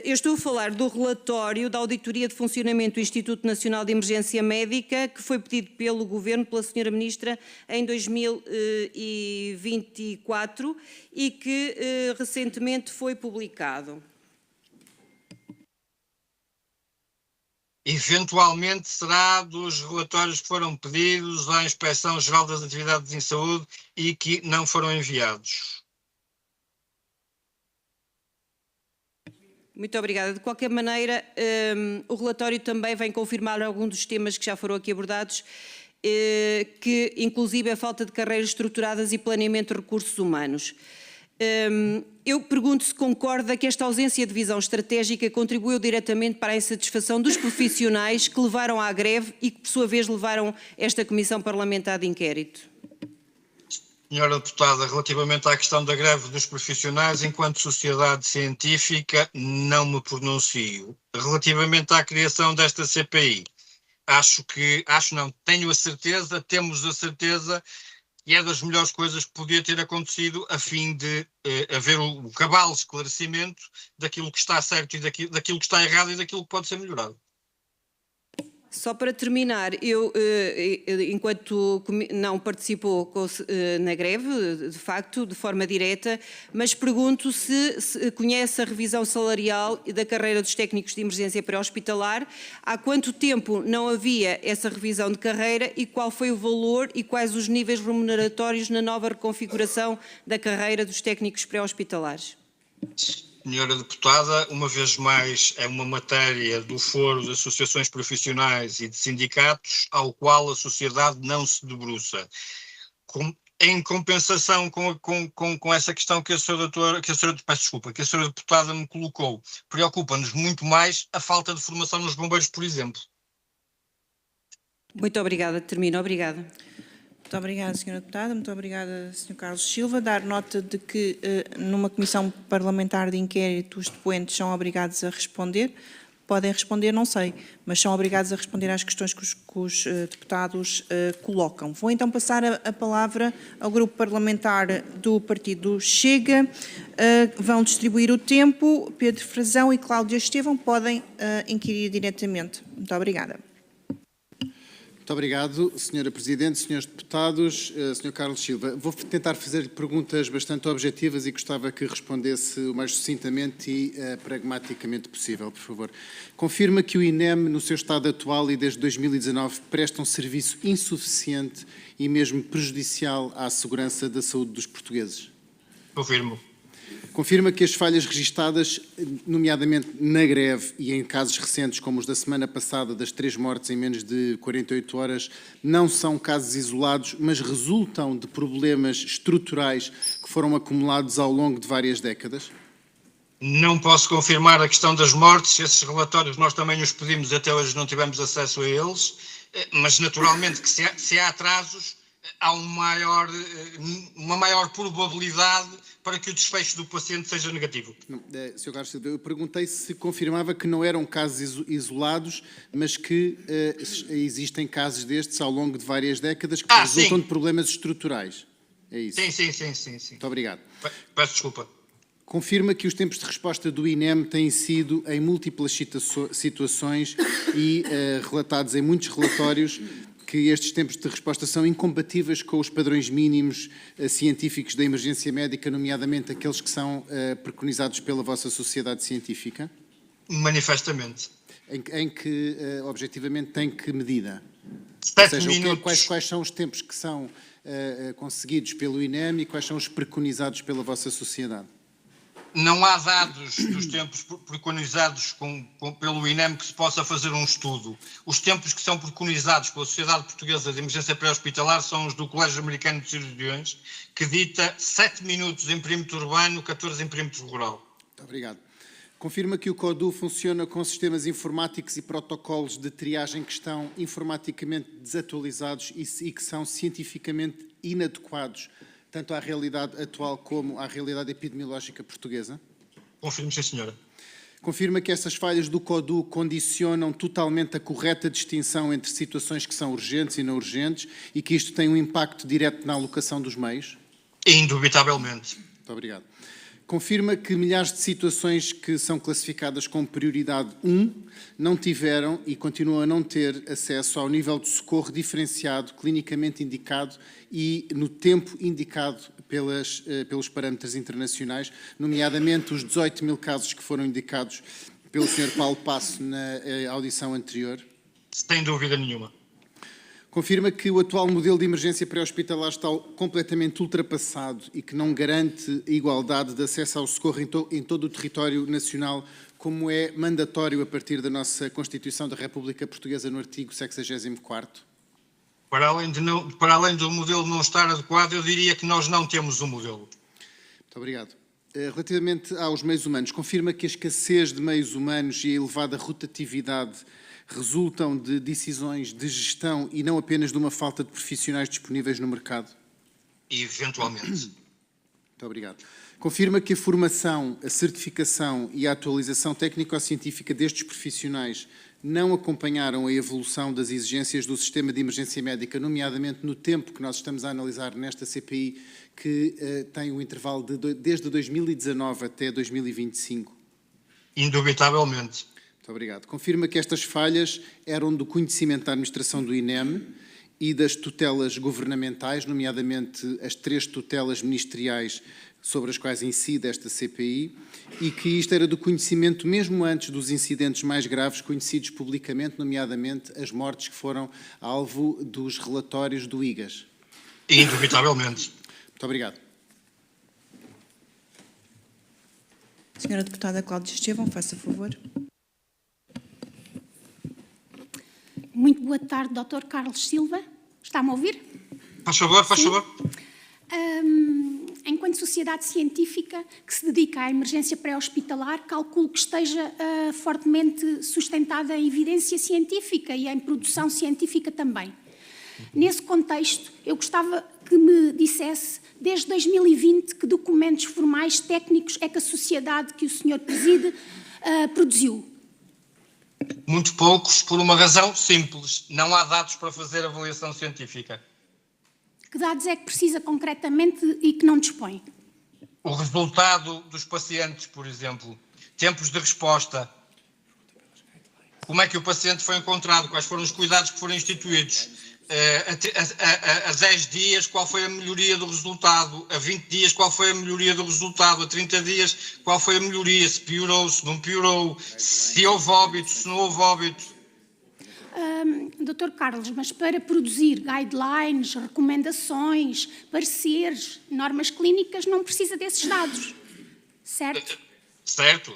Eu estou a falar do relatório da Auditoria de Funcionamento do Instituto Nacional de Emergência Médica, que foi pedido pelo Governo, pela Sra. Ministra, em 2024 e que recentemente foi publicado. Eventualmente será dos relatórios que foram pedidos à Inspeção-Geral das Atividades em Saúde e que não foram enviados. Muito obrigada. De qualquer maneira, o relatório também vem confirmar alguns dos temas que já foram aqui abordados, que inclusive a falta de carreiras estruturadas e planeamento de recursos humanos. Eu pergunto se concorda que esta ausência de visão estratégica contribuiu diretamente para a insatisfação dos profissionais que levaram à greve e que, por sua vez, levaram esta Comissão Parlamentar de Inquérito. Senhora Deputada, relativamente à questão da greve dos profissionais, enquanto sociedade científica, não me pronuncio. Relativamente à criação desta CPI, tenho a certeza, temos a certeza, e é das melhores coisas que podia ter acontecido a fim de haver o cabal esclarecimento daquilo que está certo e daquilo que está errado e daquilo que pode ser melhorado. Só para terminar, eu, enquanto não participou na greve, de facto, de forma direta, mas pergunto se conhece a revisão salarial da carreira dos técnicos de emergência pré-hospitalar, há quanto tempo não havia essa revisão de carreira e qual foi o valor e quais os níveis remuneratórios na nova reconfiguração da carreira dos técnicos pré-hospitalares? Senhora Deputada, uma vez mais é uma matéria do Foro de Associações Profissionais e de Sindicatos ao qual a sociedade não se debruça. Em compensação com essa questão que a senhora Deputada me colocou, preocupa-nos muito mais a falta de formação nos bombeiros, por exemplo. Muito obrigada. Termino. Obrigada. Muito obrigada, Sra. Deputada. Muito obrigada, Sr. Carlos Silva. Dar nota de que, numa comissão parlamentar de inquérito, os depoentes são obrigados a responder. Podem responder, não sei, mas são obrigados a responder às questões que os deputados colocam. Vou então passar a palavra ao grupo parlamentar do Partido Chega. Vão distribuir o tempo. Pedro Frazão e Cláudia Estevão podem inquirir diretamente. Muito obrigada. Muito obrigado, Sra. Presidente, Srs. Deputados, Sr. Carlos Silva. Vou tentar fazer perguntas bastante objetivas e gostava que respondesse o mais sucintamente e pragmaticamente possível, por favor. Confirma que o INEM, no seu estado atual e desde 2019, presta um serviço insuficiente e mesmo prejudicial à segurança da saúde dos portugueses? Confirmo. Confirma que as falhas registadas, nomeadamente na greve e em casos recentes como os da semana passada, das 3 mortes em menos de 48 horas, não são casos isolados, mas resultam de problemas estruturais que foram acumulados ao longo de várias décadas? Não posso confirmar a questão das mortes, esses relatórios nós também os pedimos, até hoje não tivemos acesso a eles, mas naturalmente que se há atrasos, há uma maior probabilidade para que o desfecho do paciente seja negativo. Não, Sr. Carlos Silva, eu perguntei se confirmava que não eram casos isolados, mas que existem casos destes ao longo de várias décadas que resultam de problemas estruturais. É isso? Sim. Muito obrigado. Peço desculpa. Confirma que os tempos de resposta do INEM têm sido, em múltiplas situações e relatados em muitos relatórios, que estes tempos de resposta são incompatíveis com os padrões mínimos científicos da emergência médica, nomeadamente aqueles que são preconizados pela vossa sociedade científica? Manifestamente. Em que, objetivamente, tem que medida? 7 minutos. Quais são os tempos que são conseguidos pelo INEM e quais são os preconizados pela vossa sociedade? Não há dados dos tempos preconizados pelo INEM que se possa fazer um estudo. Os tempos que são preconizados pela Sociedade Portuguesa de Emergência Pré-Hospitalar são os do Colégio Americano de Cirurgiões, que dita 7 minutos em perímetro urbano, 14 em perímetro rural. Muito obrigado. Confirma que o CODU funciona com sistemas informáticos e protocolos de triagem que estão informaticamente desatualizados e que são cientificamente inadequados tanto à realidade atual como à realidade epidemiológica portuguesa? Confirmo, sim, senhora. Confirma que essas falhas do CODU condicionam totalmente a correta distinção entre situações que são urgentes e não urgentes e que isto tem um impacto direto na alocação dos meios? Indubitavelmente. Muito obrigado. Confirma que milhares de situações que são classificadas como prioridade 1 não tiveram e continuam a não ter acesso ao nível de socorro diferenciado, clinicamente indicado e no tempo indicado pelos parâmetros internacionais, nomeadamente os 18 mil casos que foram indicados pelo Sr. Paulo Passo na audição anterior? Sem dúvida nenhuma. Confirma que o atual modelo de emergência pré-hospitalar está completamente ultrapassado e que não garante igualdade de acesso ao socorro em todo o território nacional, como é mandatório a partir da nossa Constituição da República Portuguesa no artigo 64º? Para além do modelo não estar adequado, eu diria que nós não temos um modelo. Muito obrigado. Relativamente aos meios humanos, confirma que a escassez de meios humanos e a elevada rotatividade resultam de decisões de gestão e não apenas de uma falta de profissionais disponíveis no mercado? Eventualmente. Muito obrigado. Confirma que a formação, a certificação e a atualização técnico-científica destes profissionais não acompanharam a evolução das exigências do sistema de emergência médica, nomeadamente no tempo que nós estamos a analisar nesta CPI, que tem um intervalo desde 2019 até 2025? Indubitavelmente. Muito obrigado. Confirma que estas falhas eram do conhecimento da administração do INEM e das tutelas governamentais, nomeadamente as 3 tutelas ministeriais sobre as quais incide esta CPI, e que isto era do conhecimento mesmo antes dos incidentes mais graves conhecidos publicamente, nomeadamente as mortes que foram alvo dos relatórios do IGAS. Indubitavelmente. Muito obrigado. Senhora deputada Cláudia Estevão, faça favor. Muito boa tarde, Dr. Carlos Silva. Está-me a ouvir? Faz favor, faz favor. Enquanto sociedade científica que se dedica à emergência pré-hospitalar, calculo que esteja fortemente sustentada em evidência científica e em produção científica também. Nesse contexto, eu gostava que me dissesse, desde 2020, que documentos formais técnicos é que a sociedade que o senhor preside produziu? Muito poucos, por uma razão simples. Não há dados para fazer avaliação científica. Que dados é que precisa concretamente e que não dispõe? O resultado dos pacientes, por exemplo. Tempos de resposta. Como é que o paciente foi encontrado? Quais foram os cuidados que foram instituídos? A 10 dias, qual foi a melhoria do resultado? A 20 dias, qual foi a melhoria do resultado? A 30 dias, qual foi a melhoria? Se piorou, se não piorou? Se houve óbito, se não houve óbito? Dr. Carlos, mas para produzir guidelines, recomendações, pareceres, normas clínicas, não precisa desses dados, certo? Certo.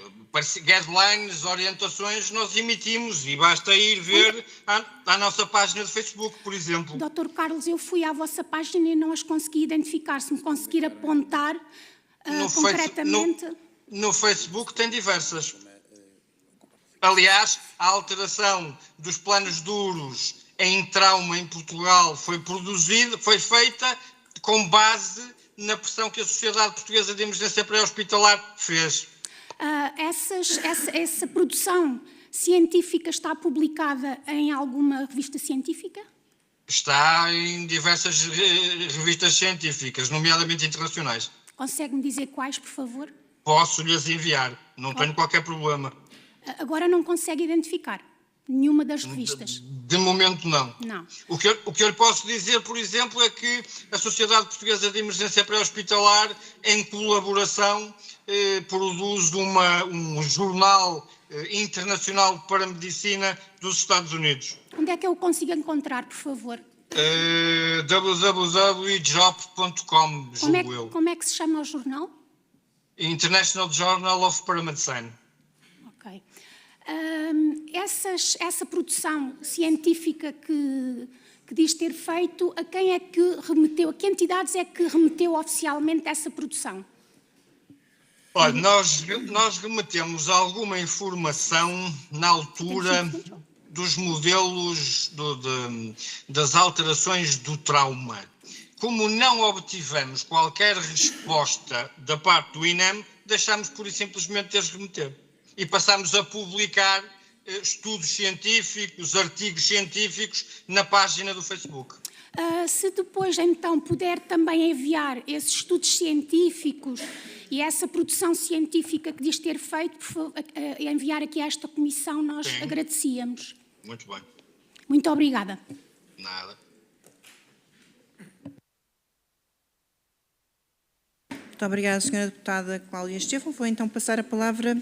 Guidelines, orientações, nós emitimos e basta ir ver à nossa página de Facebook, por exemplo. Dr. Carlos, eu fui à vossa página e não as consegui identificar. Se me conseguir apontar concretamente... No Facebook tem diversas. Aliás, a alteração dos planos duros em trauma em Portugal foi feita com base na pressão que a Sociedade Portuguesa de Emergência Pré-Hospitalar fez. Essa produção científica está publicada em alguma revista científica? Está em diversas revistas científicas, nomeadamente internacionais. Consegue-me dizer quais, por favor? Posso-lhes enviar, não tenho qualquer problema. Agora não consegue identificar nenhuma das revistas? De momento, não. Não. O que eu lhe posso dizer, por exemplo, é que a Sociedade Portuguesa de Emergência Pré-Hospitalar, em colaboração, produz um jornal internacional para a medicina dos Estados Unidos. Onde é que eu o consigo encontrar, por favor? www.ijop.com, julgo eu. Como é que se chama o jornal? International Journal of Paramedicine. Ok. Essa produção científica que diz ter feito, a quem é que remeteu, a que entidades é que remeteu oficialmente essa produção? Olha, nós remetemos alguma informação na altura dos modelos das alterações do trauma. Como não obtivemos qualquer resposta da parte do INEM, deixámos pura e simplesmente de as remeter. E passámos a publicar estudos científicos, artigos científicos na página do Facebook. Se depois, então, puder também enviar esses estudos científicos e essa produção científica que diz ter feito, por favor, enviar aqui a esta comissão, nós agradecíamos. Muito bem. Muito obrigada. Nada. Muito obrigada, Sra. Deputada Cláudia Estevão. Vou então passar a palavra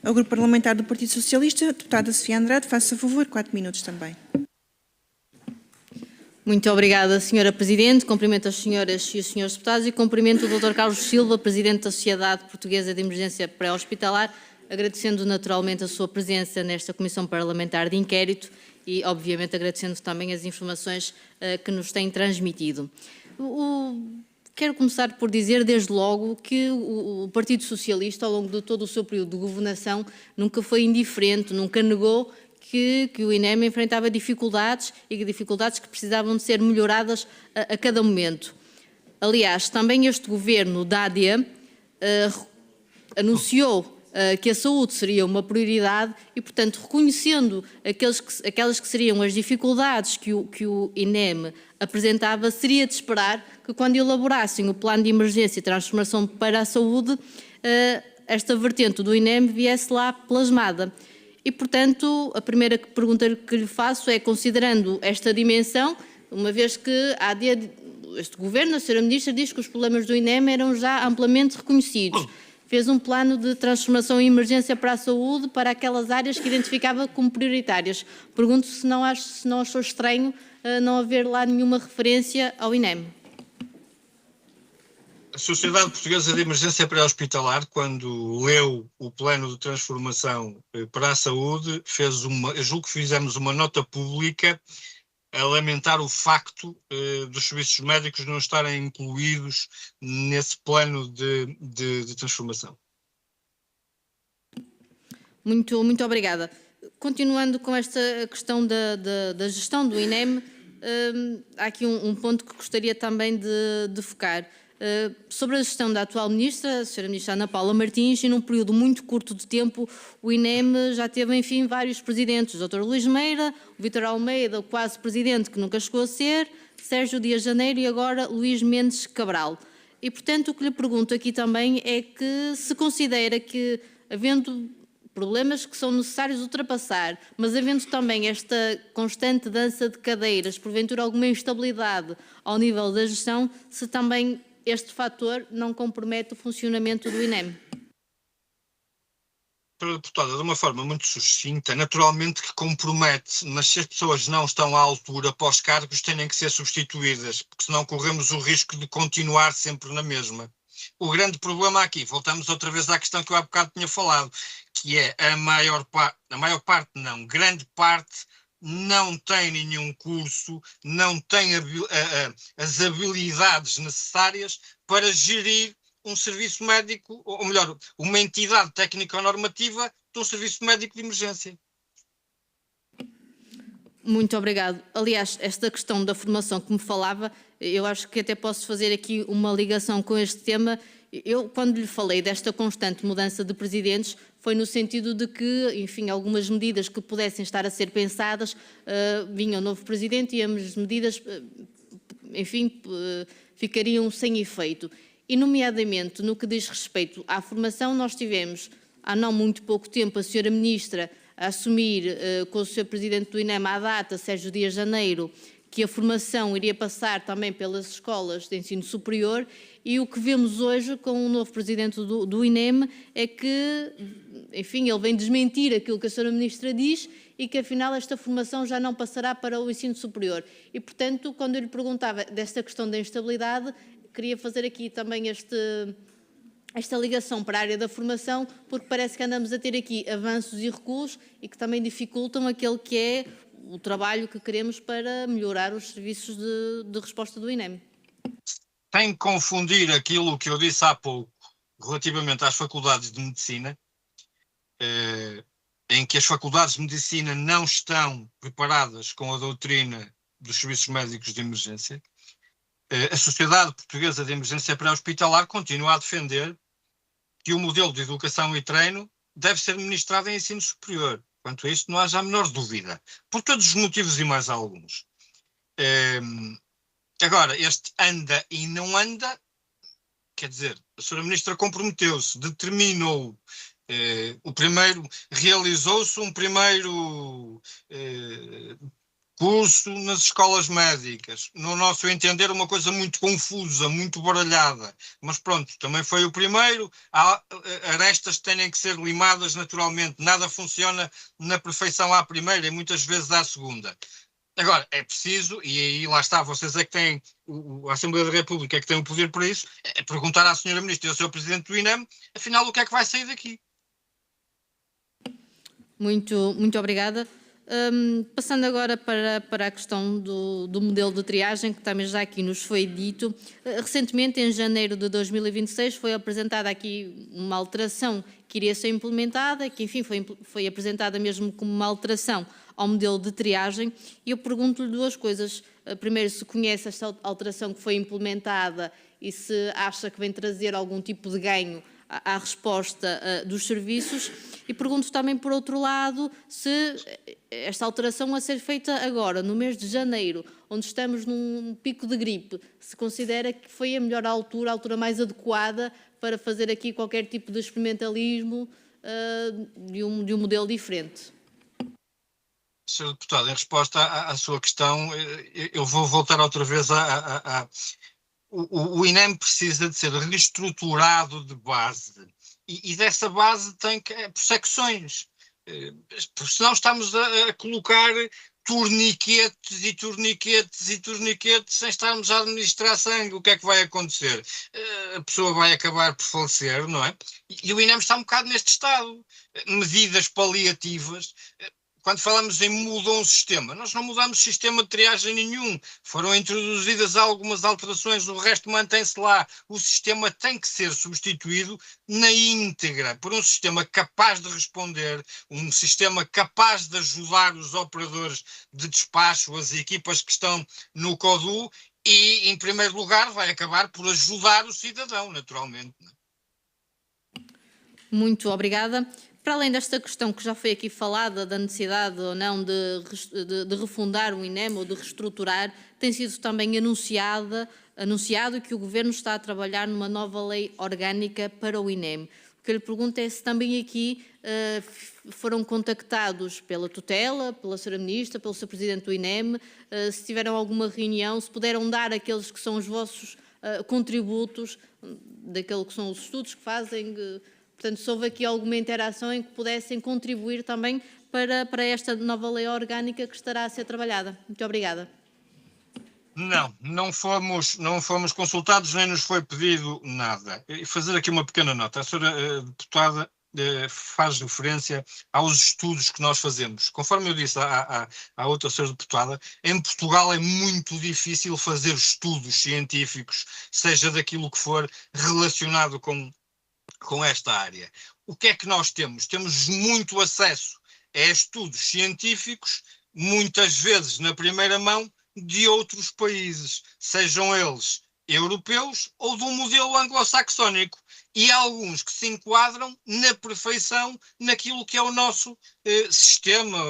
ao Grupo Parlamentar do Partido Socialista. Deputada Sofia Andrade, faça favor, 4 minutos também. Muito obrigada, Sra. Presidente. Cumprimento as senhoras e os senhores deputados e cumprimento o Dr. Carlos Silva, Presidente da Sociedade Portuguesa de Emergência Pré-Hospitalar, agradecendo naturalmente a sua presença nesta Comissão Parlamentar de Inquérito e, obviamente, agradecendo também as informações que nos tem transmitido. Quero começar por dizer, desde logo, que o Partido Socialista, ao longo de todo o seu período de governação, nunca foi indiferente, nunca negou que o INEM enfrentava dificuldades e dificuldades que precisavam de ser melhoradas a cada momento. Aliás, também este governo da AD anunciou que a saúde seria uma prioridade e, portanto, reconhecendo aquelas que seriam as dificuldades que o INEM apresentava, seria de esperar que, quando elaborassem o plano de emergência e transformação para a saúde, esta vertente do INEM viesse lá plasmada. E, portanto, a primeira pergunta que lhe faço é, considerando esta dimensão, uma vez que este governo, a senhora Ministra, diz que os problemas do INEM eram já amplamente reconhecidos. Fez um plano de transformação e emergência para a saúde para aquelas áreas que identificava como prioritárias. Pergunto se não achou estranho não haver lá nenhuma referência ao INEM. A Sociedade Portuguesa de Emergência Pré-Hospitalar, quando leu o plano de transformação para a saúde, eu julgo que fizemos uma nota pública a lamentar o facto dos serviços médicos não estarem incluídos nesse plano de transformação. Muito obrigada. Continuando com esta questão da gestão do INEM, há aqui um ponto que gostaria também de focar. Sobre a gestão da atual Ministra, a Sra. Ministra Ana Paula Martins, e num período muito curto de tempo, o INEM já teve, enfim, vários presidentes. O Dr. Luís Meira, o Vítor Almeida, o quase presidente, que nunca chegou a ser, Sérgio Dias Janeiro e agora Luís Mendes Cabral. E, portanto, o que lhe pergunto aqui também é que se considera que, havendo problemas que são necessários ultrapassar, mas havendo também esta constante dança de cadeiras, porventura alguma instabilidade ao nível da gestão, se também este fator não compromete o funcionamento do INEM? Doutora Deputada, de uma forma muito sucinta, naturalmente que compromete, mas se as pessoas não estão à altura para os cargos, têm que ser substituídas, porque senão corremos o risco de continuar sempre na mesma. O grande problema aqui, voltamos outra vez à questão que eu há bocado tinha falado, que é grande parte não tem nenhum curso, não tem as habilidades necessárias para gerir um serviço médico, ou melhor, uma entidade técnico-normativa de um serviço médico de emergência. Muito obrigado. Aliás, esta questão da formação que me falava, eu acho que até posso fazer aqui uma ligação com este tema. Eu, quando lhe falei desta constante mudança de presidentes, foi no sentido de que, enfim, algumas medidas que pudessem estar a ser pensadas, vinha o novo presidente e as medidas, enfim, ficariam sem efeito. E, nomeadamente, no que diz respeito à formação, nós tivemos, há não muito pouco tempo, a senhora Ministra a assumir com o Sr. Presidente do INEM à data, Sérgio Dias Janeiro, que a formação iria passar também pelas escolas de ensino superior, e o que vemos hoje com o novo Presidente do INEM é que, enfim, ele vem desmentir aquilo que a Sra. Ministra diz e que, afinal, esta formação já não passará para o ensino superior. E, portanto, quando eu lhe perguntava desta questão da instabilidade, queria fazer aqui também esta ligação para a área da formação, porque parece que andamos a ter aqui avanços e recuos e que também dificultam aquele que é o trabalho que queremos para melhorar os serviços de resposta do INEM. Sem confundir aquilo que eu disse há pouco relativamente às faculdades de medicina, em que as faculdades de medicina não estão preparadas com a doutrina dos serviços médicos de emergência, a Sociedade Portuguesa de Emergência Pré-Hospitalar continua a defender que o modelo de educação e treino deve ser ministrado em ensino superior. Quanto a isso, não haja a menor dúvida, por todos os motivos e mais alguns. Agora, este anda e não anda, quer dizer, a Sra. Ministra comprometeu-se, determinou, realizou-se um primeiro curso nas escolas médicas, no nosso entender uma coisa muito confusa, muito baralhada, mas pronto, também foi o primeiro. Há arestas que têm que ser limadas naturalmente, nada funciona na perfeição à primeira e muitas vezes à segunda. Agora, é preciso, e aí lá está, vocês é que têm, a Assembleia da República é que tem o poder para isso, é perguntar à Sra. Ministra e ao Sr. Presidente do INEM, afinal, o que é que vai sair daqui? Muito obrigada. Passando agora para a questão do modelo de triagem, que também já aqui nos foi dito. Recentemente, em janeiro de 2026, foi apresentada aqui uma alteração que iria ser implementada, que enfim foi apresentada mesmo como uma alteração ao modelo de triagem. E eu pergunto-lhe duas coisas. Primeiro, se conhece esta alteração que foi implementada e se acha que vem trazer algum tipo de ganho à resposta dos serviços, e pergunto também, por outro lado, se esta alteração a ser feita agora, no mês de janeiro, onde estamos num pico de gripe, se considera que foi a melhor altura, a altura mais adequada para fazer aqui qualquer tipo de experimentalismo de um modelo diferente. Sr. Deputado, em resposta à sua questão, eu vou voltar outra vez o INEM precisa de ser reestruturado de base e dessa base tem que por secções, porque senão estamos a colocar torniquetes e torniquetes e torniquetes sem estarmos a administrar sangue. O que é que vai acontecer? A pessoa vai acabar por falecer, não é? E o INEM está um bocado neste estado. Medidas paliativas. Quando falamos em mudam o sistema, nós não mudamos sistema de triagem nenhum. Foram introduzidas algumas alterações, o resto mantém-se lá. O sistema tem que ser substituído na íntegra por um sistema capaz de responder, um sistema capaz de ajudar os operadores de despacho, as equipas que estão no CODU e, em primeiro lugar, vai acabar por ajudar o cidadão, naturalmente. Muito obrigada. Para além desta questão que já foi aqui falada, da necessidade ou não de refundar o INEM ou de reestruturar, tem sido também anunciado que o Governo está a trabalhar numa nova lei orgânica para o INEM. O que eu lhe pergunto é se também aqui foram contactados pela tutela, pela Sra. Ministra, pelo Sr. Presidente do INEM, se tiveram alguma reunião, se puderam dar aqueles que são os vossos contributos, daquele que são os estudos que fazem. Portanto, se houve aqui alguma interação em que pudessem contribuir também para esta nova lei orgânica que estará a ser trabalhada. Muito obrigada. Não fomos consultados, nem nos foi pedido nada. E fazer aqui uma pequena nota. A senhora deputada faz referência aos estudos que nós fazemos. Conforme eu disse à outra senhora deputada, em Portugal é muito difícil fazer estudos científicos, seja daquilo que for relacionado com esta área. O que é que nós temos? Temos muito acesso a estudos científicos, muitas vezes na primeira mão, de outros países, sejam eles europeus ou do modelo anglo-saxónico, e há alguns que se enquadram na perfeição naquilo que é o nosso sistema,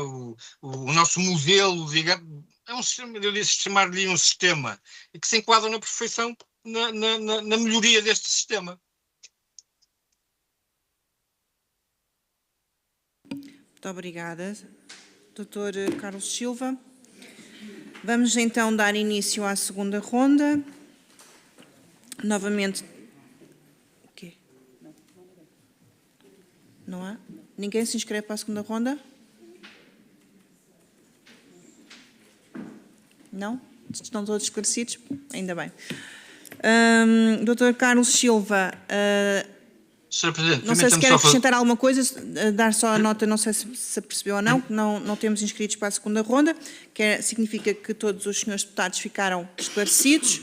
o nosso modelo, digamos, é um sistema, eu disse chamar-lhe um sistema, e que se enquadram na perfeição na melhoria deste sistema. Muito obrigada, Dr. Carlos Silva. Vamos então dar início à segunda ronda. Novamente. O quê? Não há? Ninguém se inscreve para a segunda ronda? Não? Estão todos esclarecidos? Ainda bem. Dr. Carlos Silva. Sr. Presidente, não sei se quer acrescentar alguma coisa, dar só a nota, não sei se percebeu ou não, que não temos inscritos para a segunda ronda, que significa que todos os senhores deputados ficaram esclarecidos.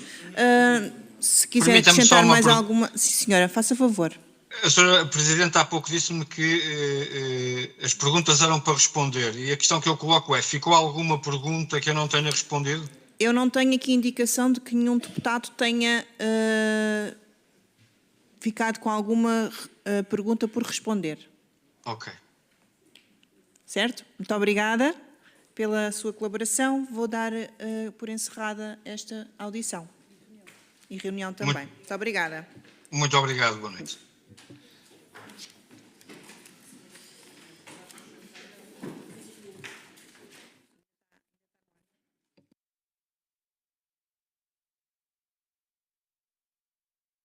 Se quiser acrescentar mais alguma... Sim, senhora, faça favor. A senhora Presidente há pouco disse-me que as perguntas eram para responder, e a questão que eu coloco é, ficou alguma pergunta que eu não tenha respondido? Eu não tenho aqui indicação de que nenhum deputado tenha... ficado com alguma pergunta por responder. Ok. Certo? Muito obrigada pela sua colaboração. Vou dar por encerrada esta audição. E reunião também. Muito obrigada. Muito obrigado. Boa noite.